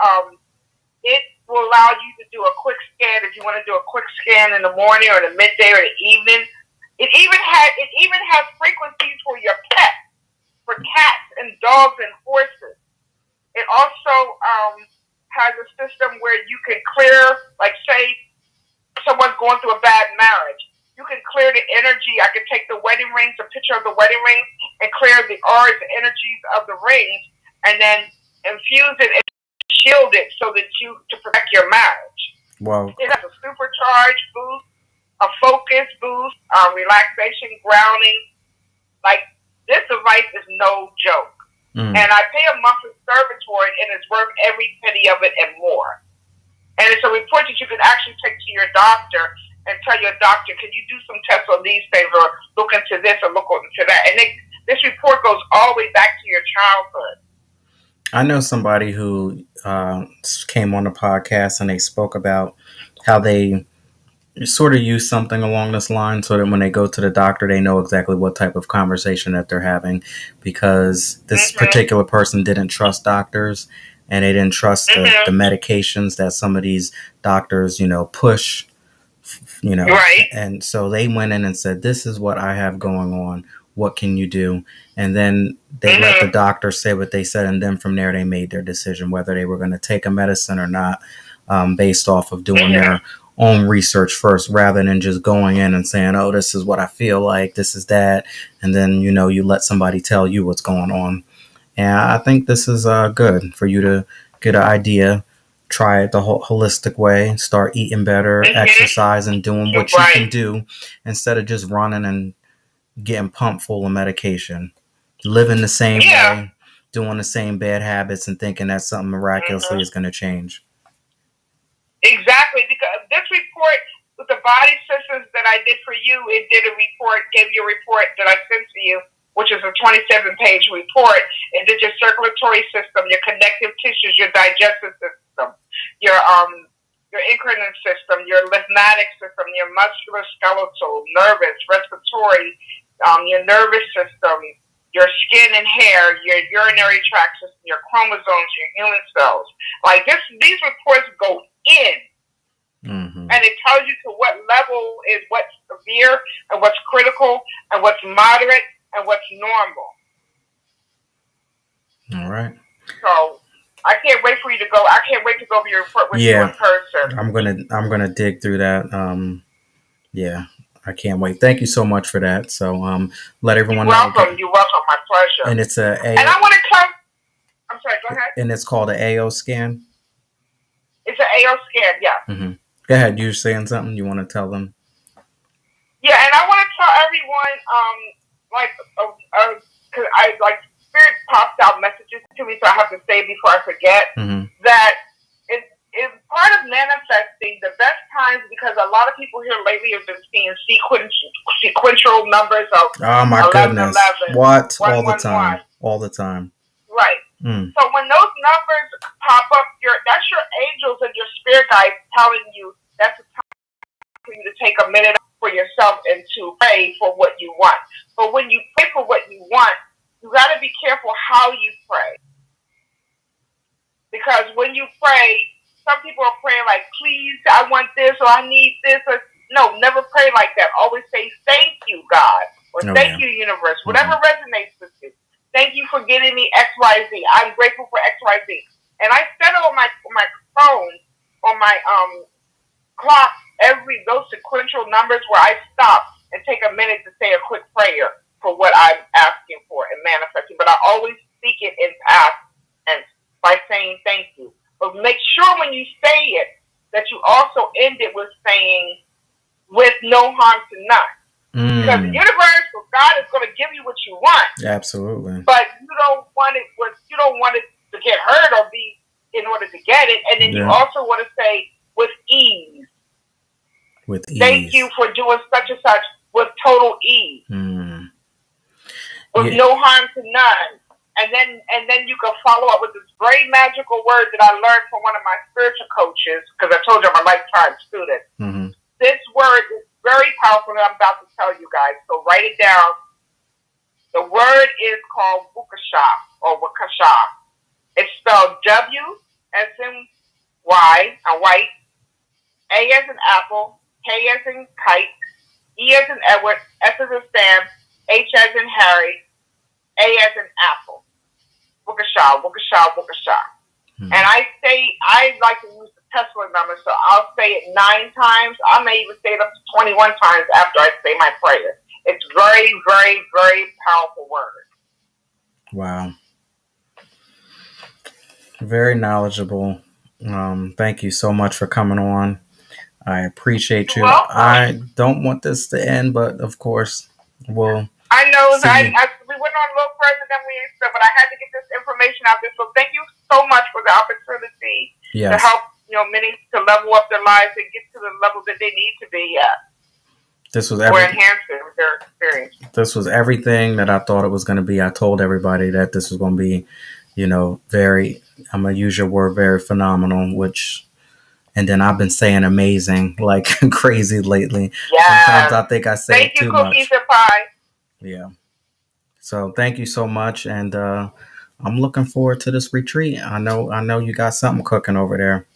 it will allow you to do a quick scan if you want to do a quick scan in the morning or the midday or the evening. It even has frequencies for your pets, for cats and dogs and horses. It also has a a system where you can clear, like say someone's going through a bad marriage. You can clear the energy. I can take the wedding rings, a picture of the wedding rings, and clear the auras, the energies of the rings, and then infuse it and shield it so that to protect your marriage. Wow. It has a supercharge boost, a focus boost, relaxation, grounding. Like, this device is no joke. And I pay a monthly service for it, and it's worth every penny of it and more. And it's a report that you can actually take to your doctor and tell your doctor, can you do some tests on these things, or look into this or look into that. And this report goes all the way back to your childhood. I know somebody who came on the podcast and they spoke about how they sort of use something along this line so that when they go to the doctor, they know exactly what type of conversation that they're having, because this particular person didn't trust doctors, and they didn't trust the medications that some of these doctors, push, Right. And so they went in and said, this is what I have going on. What can you do? And then they let the doctor say what they said. And then from there, they made their decision whether they were going to take a medicine or not, based off of doing their own research first, rather than just going in and saying, oh, this is what I feel like, this is that. And then, you let somebody tell you what's going on. And I think this is good for you to get an idea, try it the whole holistic way, start eating better, exercise, and doing what you can do instead of just running and getting pumped full of medication, living the same way, doing the same bad habits, and thinking that something miraculously is going to change. Exactly, because this report with the body systems that I did for you, it gave you a report that I sent to you, which is a 27-page report. It did your circulatory system, your connective tissues, your digestive system, your endocrine system, your lymphatic system, your musculoskeletal, nervous, respiratory, your nervous system, your skin and hair, your urinary tract system, your chromosomes, your human cells. Like these reports go in. And it tells you to what level is what's severe and what's critical and what's moderate and what's normal. All right. So I can't wait for you to go. I can't wait to go over your report with you in person. I'm gonna dig through that. I can't wait. Thank you so much for that. So let everyone know. You're welcome. My pleasure. And it's and I want to come. I'm sorry. Go ahead. And it's called an AO scan. It's an AO scan. Yeah. Go ahead. You're saying something you want to tell them? Yeah, and I want to tell everyone, because I Spirit pops out messages to me, so I have to say it before I forget that it's part of manifesting the best times, because a lot of people here lately have been seeing sequential numbers of 11, goodness. 11, what 1, all the 1, time, 1. all the time. Right. So when those numbers pop up, that's your angels and your spirit guides telling you that's the time for you to take a minute for yourself and to pray for what you want. But when you pray for what you want, you got to be careful how you pray. Because when you pray, some people are praying like, please, I want this, or I need this. Or no, never pray like that. Always say, thank you, God, or thank you, universe, whatever resonates with you. Thank you for getting me XYZ. I'm grateful for XYZ. And I set it on my phone, on my clock, those sequential numbers where I stop and take a minute to say a quick prayer for what I'm asking for and manifesting. But I always speak it in past tense by saying thank you. But make sure when you say it that you also end it with saying, with no harm to none. Because the universe, or God, is going to give you what you want. Absolutely. But you don't want it to get hurt or be in order to get it. And then you also want to say with ease. With ease. Thank you for doing such and such with total ease. With no harm to none. And then you can follow up with this very magical word that I learned from one of my spiritual coaches, because I told you I'm a lifetime student. This word is very powerful that I'm about to tell you guys. So write it down. The word is called Wukasha or Wakasha. It's spelled W as in Y, a white, A as in apple, K as in kite, E as in Edward, S as in Sam, H as in Harry, A as in apple. Wukasha, Wukasha, Wukasha. And I like to use the Tesla number, so I'll say it 9 times. I may even say it up to 21 times after I say my prayer. It's very, very, very powerful word. Wow. Very knowledgeable. Thank you so much for coming on. I appreciate You're you. welcome. I don't want this to end, but of course, we'll I know see you. we went on a little further than we expected, but I had to get this information out there. So thank you so much for the opportunity to Yes. help many to level up their lives and get to the level that they need to be at. This was Or everything. enhance their experience. This was everything that I thought it was going to be. I told everybody that this was going to be, very. I'm gonna use your word, very phenomenal. And then I've been saying amazing like crazy lately. Yeah. Sometimes I think I say Thank it you, too Cookies much. and Pie. Yeah. So thank you so much, and I'm looking forward to this retreat. I know you got something cooking over there.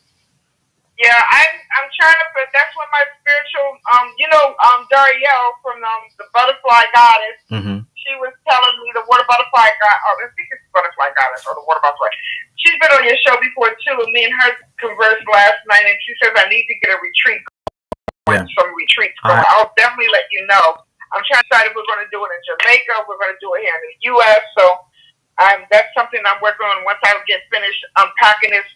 Yeah, I'm trying to. But that's when my spiritual, Darielle from the Butterfly Goddess. Mm-hmm. She was telling me the water butterfly goddess. Oh, I think it's butterfly goddess or the water butterfly. She's been on your show before too, and me and her conversed last night, and she says I need to get a retreat. Yeah. Some retreats. So I'll definitely let you know. I'm trying to decide if we're going to do it in Jamaica. We're going to do it here in the U.S. So that's something I'm working on. Once I get finished unpacking this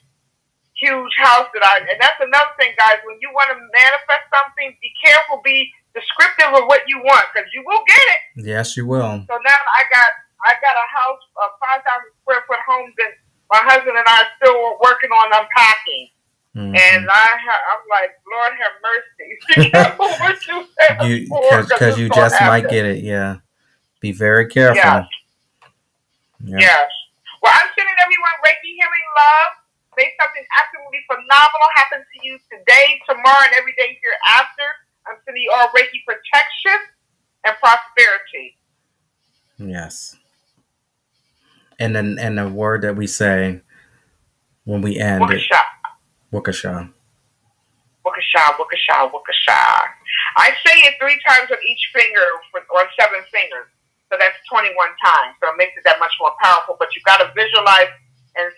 huge house and that's another thing, guys. When you want to manifest something, be careful, be descriptive of what you want, because you will get it. Yes, you will. So now I got a house of 5,000 square foot home that my husband and I are still working on unpacking. Mm-hmm. And I'm like, Lord have mercy. Be careful what you ask for, because you just might get it. Yeah, be very careful. Yes. Yeah. Yes. Well, I'm sending everyone Reiki healing love. May something absolutely phenomenal happen to you today, tomorrow, and every day hereafter. I'm sending you all Reiki protection and prosperity. Yes. And then the word that we say when we end Wukasha. Wukasha. Wukasha, Wukasha, Wukasha. I say it 3 times on each finger or 7 fingers. So that's 21 times. So it makes it that much more powerful. But you got to visualize and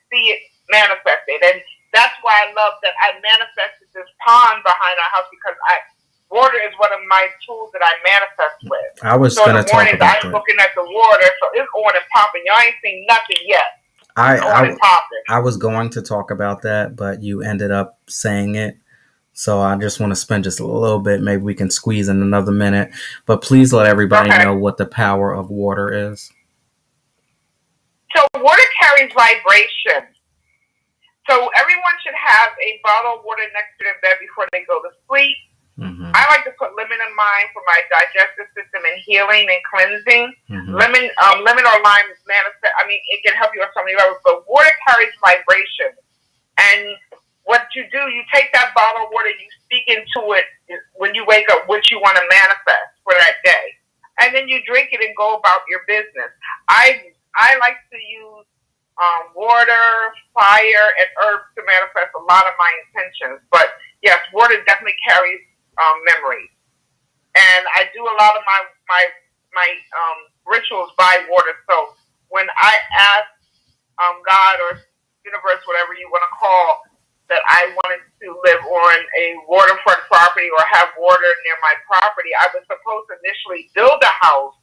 see it manifested. And that's why I love that I manifested this pond behind our house, because water is one of my tools that I manifest with. I was going to talk about I'm looking at the water, so it's on and popping. Y'all ain't seen nothing yet. I was going to talk about that, but you ended up saying it. So I just want to spend just a little bit. Maybe we can squeeze in another minute. But please let everybody know what the power of water is. So water carries vibration. So everyone should have a bottle of water next to their bed before they go to sleep. Mm-hmm. I like to put lemon in mine for my digestive system and healing and cleansing. Mm-hmm. Lemon or lime manifest. I mean, it can help you on so many levels. But water carries vibration, and what you do, you take that bottle of water, you speak into it when you wake up what you want to manifest for that day, and then you drink it and go about your business. I like to use water, fire, and herbs to manifest a lot of my intentions. But yes, water definitely carries memories, and I do a lot of my rituals by water. So when I ask God or universe, whatever you want to call, that I wanted to live on a waterfront property or have water near my property, I was supposed to initially build a house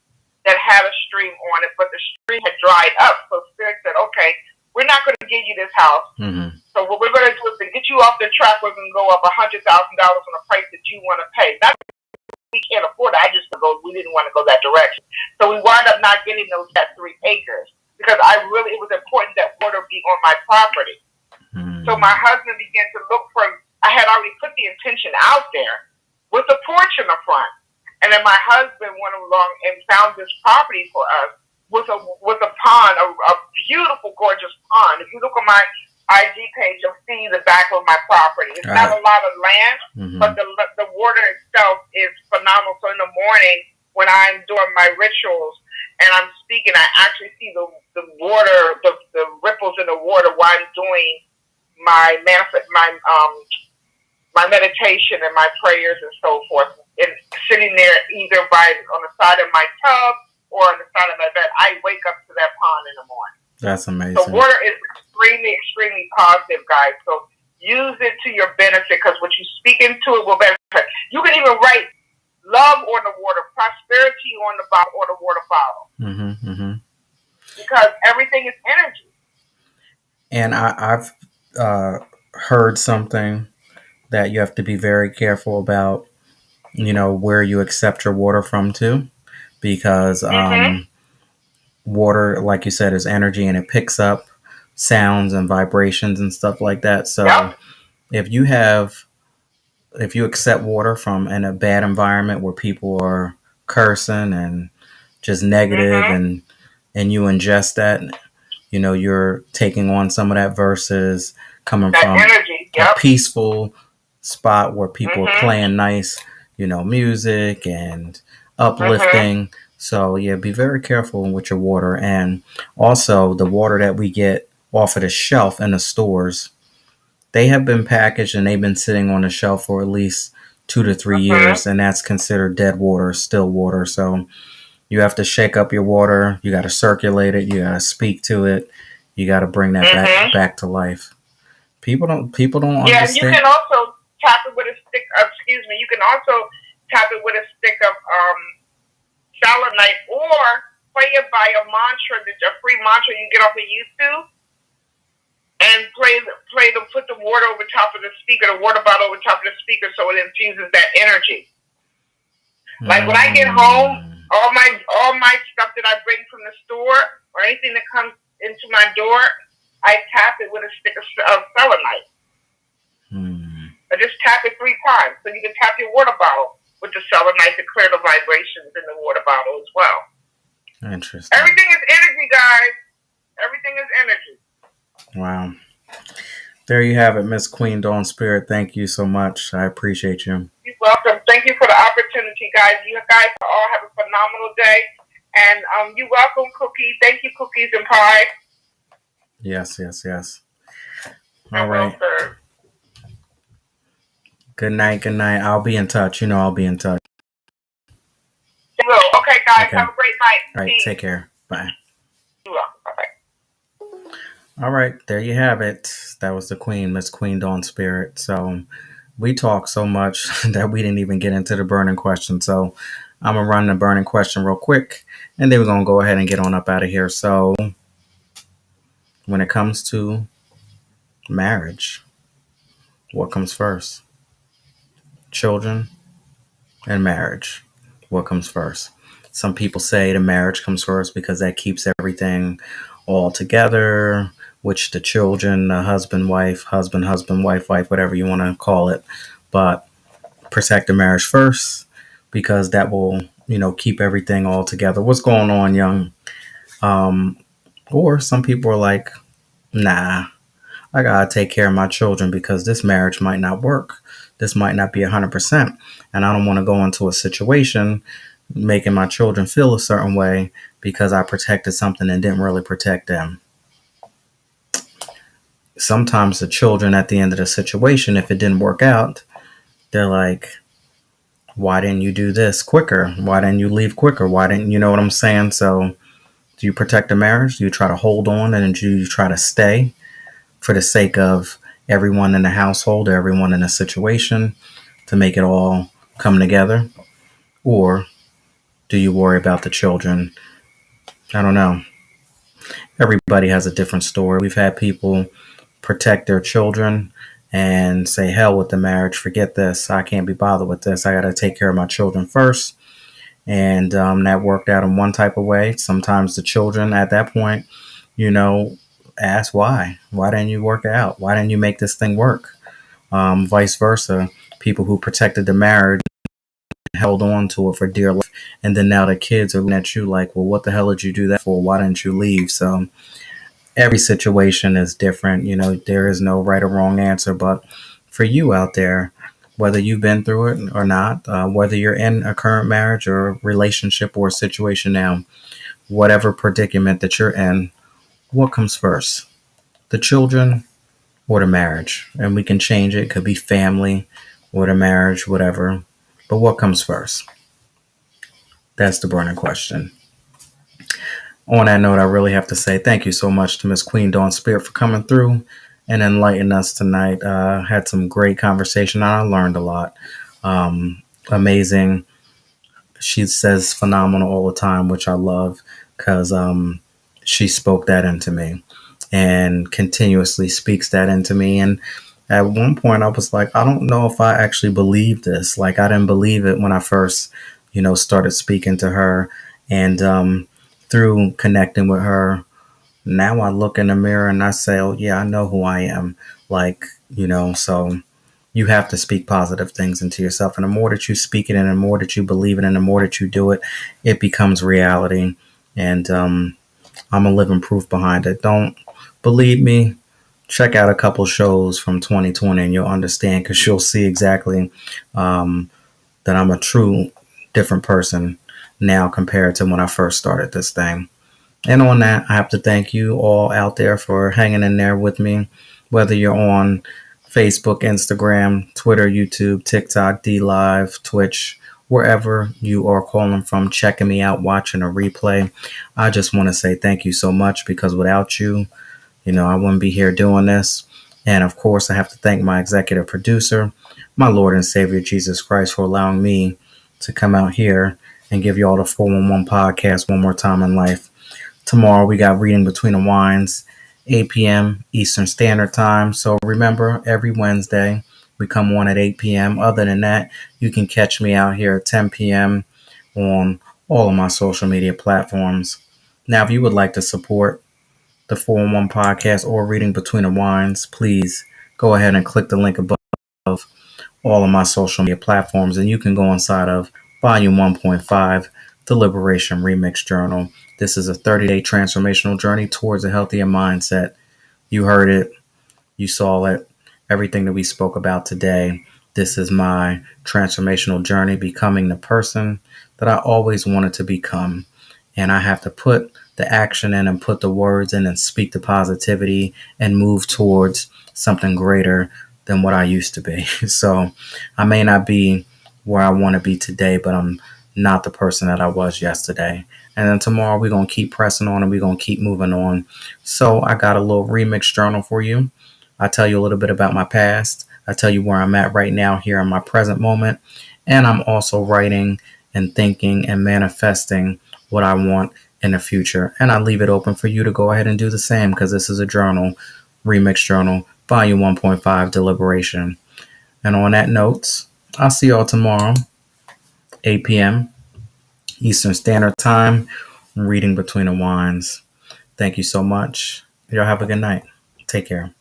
that had a stream on it, but the stream had dried up. So Spirit said, okay, we're not going to give you this house. Mm-hmm. So what we're going to do is to get you off the track, we're going to go up $100,000 on the price that you want to pay. Not we can't afford it. We didn't want to go that direction. So we wound up not getting that 3 acres because it was important that water be on my property. Mm-hmm. So my husband began to look for, I had already put the intention out there with a porch in the front. And then my husband went along and found this property for us with a pond, a beautiful, gorgeous pond. If you look on my IG page, you'll see the back of my property. It's not a lot of land, mm-hmm. but the water itself is phenomenal. So in the morning, when I'm doing my rituals and I'm speaking, I actually see the water, the ripples in the water while I'm doing my meditation and my prayers and so forth. And sitting there either on the side of my tub or on the side of my bed, I wake up to that pond in the morning. That's So amazing. water is extremely, extremely positive, guys. So use it to your benefit, because what you speak into it will benefit. You can even write love on the water, prosperity on the bottle, or the water bottle, Mm-hmm, mm-hmm. because everything is energy. And I've heard something that you have to be very careful about, where you accept your water from too, because Mm-hmm. water, like you said, is energy and it picks up sounds and vibrations and stuff like that. Yep. So if you have, if you accept water from in a bad environment where people are cursing and just negative, Mm-hmm. and you ingest that, you're taking on some of that versus coming That from energy. a Yep. peaceful spot where people are Mm-hmm. playing nice, music and Mm-hmm. uplifting. So yeah, be very careful with your water. And also the water that we get off of the shelf in the stores, they have been packaged and they've been sitting on the shelf for at least 2 to 3 years, Mm-hmm. and that's considered dead water, still water. So you have to shake up your water. You got to circulate it. You got to speak to it. You got to bring that Mm-hmm. back to life. People don't Yeah, and you understand. can also tap it with a stick. Excuse me. You can also tap it with a stick of selenite, or play it by a mantra, a free mantra you get off of YouTube, and put the water over top of the speaker, the water bottle over top of the speaker, so it infuses that energy. Like when I get home, Mm, all my stuff that I bring from the store, or anything that comes into my door, I tap it with a stick of selenite. mm, I just tap it 3 times. So you can tap your water bottle with the selenite to clear the vibrations in the water bottle as well. interesting. Everything is energy, guys. Everything is energy. Wow. There you have it, Miss Queen Dawn Spirit. Thank you so much. I appreciate you. You're welcome. Thank you for the opportunity, guys. You guys all have a phenomenal day. And you're welcome, Cookie. Thank you, Cookies and Pie. Yes, yes, yes. All And well right. served. Good night. Good night. I'll be in touch. I'll be in touch. You will. Okay, guys. Okay. Have a great night. All right. Peace. Take care. Bye. You're welcome. Bye-bye. All right, there you have it. That was the Queen, Miss Queen Dawn Spirit. So we talked so much that we didn't even get into the burning question. So I'm gonna run the burning question real quick, and then we're gonna go ahead and get on up out of here. So when it comes to marriage, what comes first? Children and marriage. What comes first? Some people say the marriage comes first because that keeps everything all together, which the children, the husband, wife, whatever you want to call it. But protect the marriage first because that will, keep everything all together. What's going on, young? Um, or some people are like, nah, I gotta take care of my children because this marriage might not work. This might not be 100%. And I don't want to go into a situation making my children feel a certain way because I protected something and didn't really protect them. Sometimes the children at the end of the situation, if it didn't work out, they're like, why didn't you do this quicker? Why didn't you leave quicker? Why didn't you know what I'm saying? So do you protect the marriage? Do you try to hold on and do you try to stay for the sake of everyone in the household or everyone in the situation to make it all come together? Or do you worry about the children? I don't know. Everybody has a different story. We've had people protect their children and say, hell with the marriage, forget this. I can't be bothered with this. I got to take care of my children first. And that worked out in one type of way. Sometimes the children at that point, you know, ask why. Why didn't you work out? Why didn't you make this thing work? Vice versa. People who protected the marriage held on to it for dear life. And then now the kids are looking at you like, well, what the hell did you do that for? Why didn't you leave? So every situation is different. There is no right or wrong answer. But for you out there, whether you've been through it or not, whether you're in a current marriage or relationship or situation now, whatever predicament that you're in, what comes first? The children or the marriage? And we can change it. It could be family or the marriage, whatever. But what comes first? That's the burning question. On that note, I really have to say thank you so much to Miss Queen Dawn Spirit for coming through and enlightening us tonight. Had some great conversation. I learned a lot. Amazing. She says phenomenal all the time, which I love because she spoke that into me and continuously speaks that into me. And at one point, I was like, I don't know if I actually believe this. Like, I didn't believe it when I first, started speaking to her. And through connecting with her, now I look in the mirror and I say, oh, yeah, I know who I am. Like, so you have to speak positive things into yourself. And the more that you speak it and the more that you believe it and the more that you do it, it becomes reality. And I'm a living proof behind it. Don't believe me? Check out a couple shows from 2020 and you'll understand because you'll see exactly um, that I'm a true different person now compared to when I first started this thing. And on that, I have to thank you all out there for hanging in there with me, whether you're on Facebook, Instagram, Twitter, YouTube, TikTok, D Live, Twitch, wherever you are calling from, checking me out, watching a replay. I just want to say thank you so much because without you, I wouldn't be here doing this. And of course, I have to thank my executive producer, my Lord and Savior Jesus Christ, for allowing me to come out here and give you all the 411 podcast one more time in life. Tomorrow we got Reading Between the Wines, 8 p.m. Eastern Standard Time. So remember, every Wednesday we come on at 8 p.m. Other than that, you can catch me out here at 10 p.m. on all of my social media platforms. Now, if you would like to support the 411 podcast or Reading Between the Wines, please go ahead and click the link above all of my social media platforms, and you can go inside of Volume 1.5, The Liberation Remix Journal. This is a 30-day transformational journey towards a healthier mindset. You heard it, you saw it, everything that we spoke about today. This is my transformational journey, becoming the person that I always wanted to become. And I have to put the action in and put the words in and speak the positivity and move towards something greater than what I used to be. So I may not be where I want to be today, but I'm not the person that I was yesterday. And then tomorrow we're going to keep pressing on and we're going to keep moving on. So I got a little remix journal for you. I tell you a little bit about my past. I tell you where I'm at right now here in my present moment. And I'm also writing and thinking and manifesting what I want in the future. And I leave it open for you to go ahead and do the same because this is a journal, remix journal, volume 1.5, deliberation. And on that note, I'll see y'all tomorrow, 8 p.m. Eastern Standard Time, reading between the wines. Thank you so much. Y'all have a good night. Take care.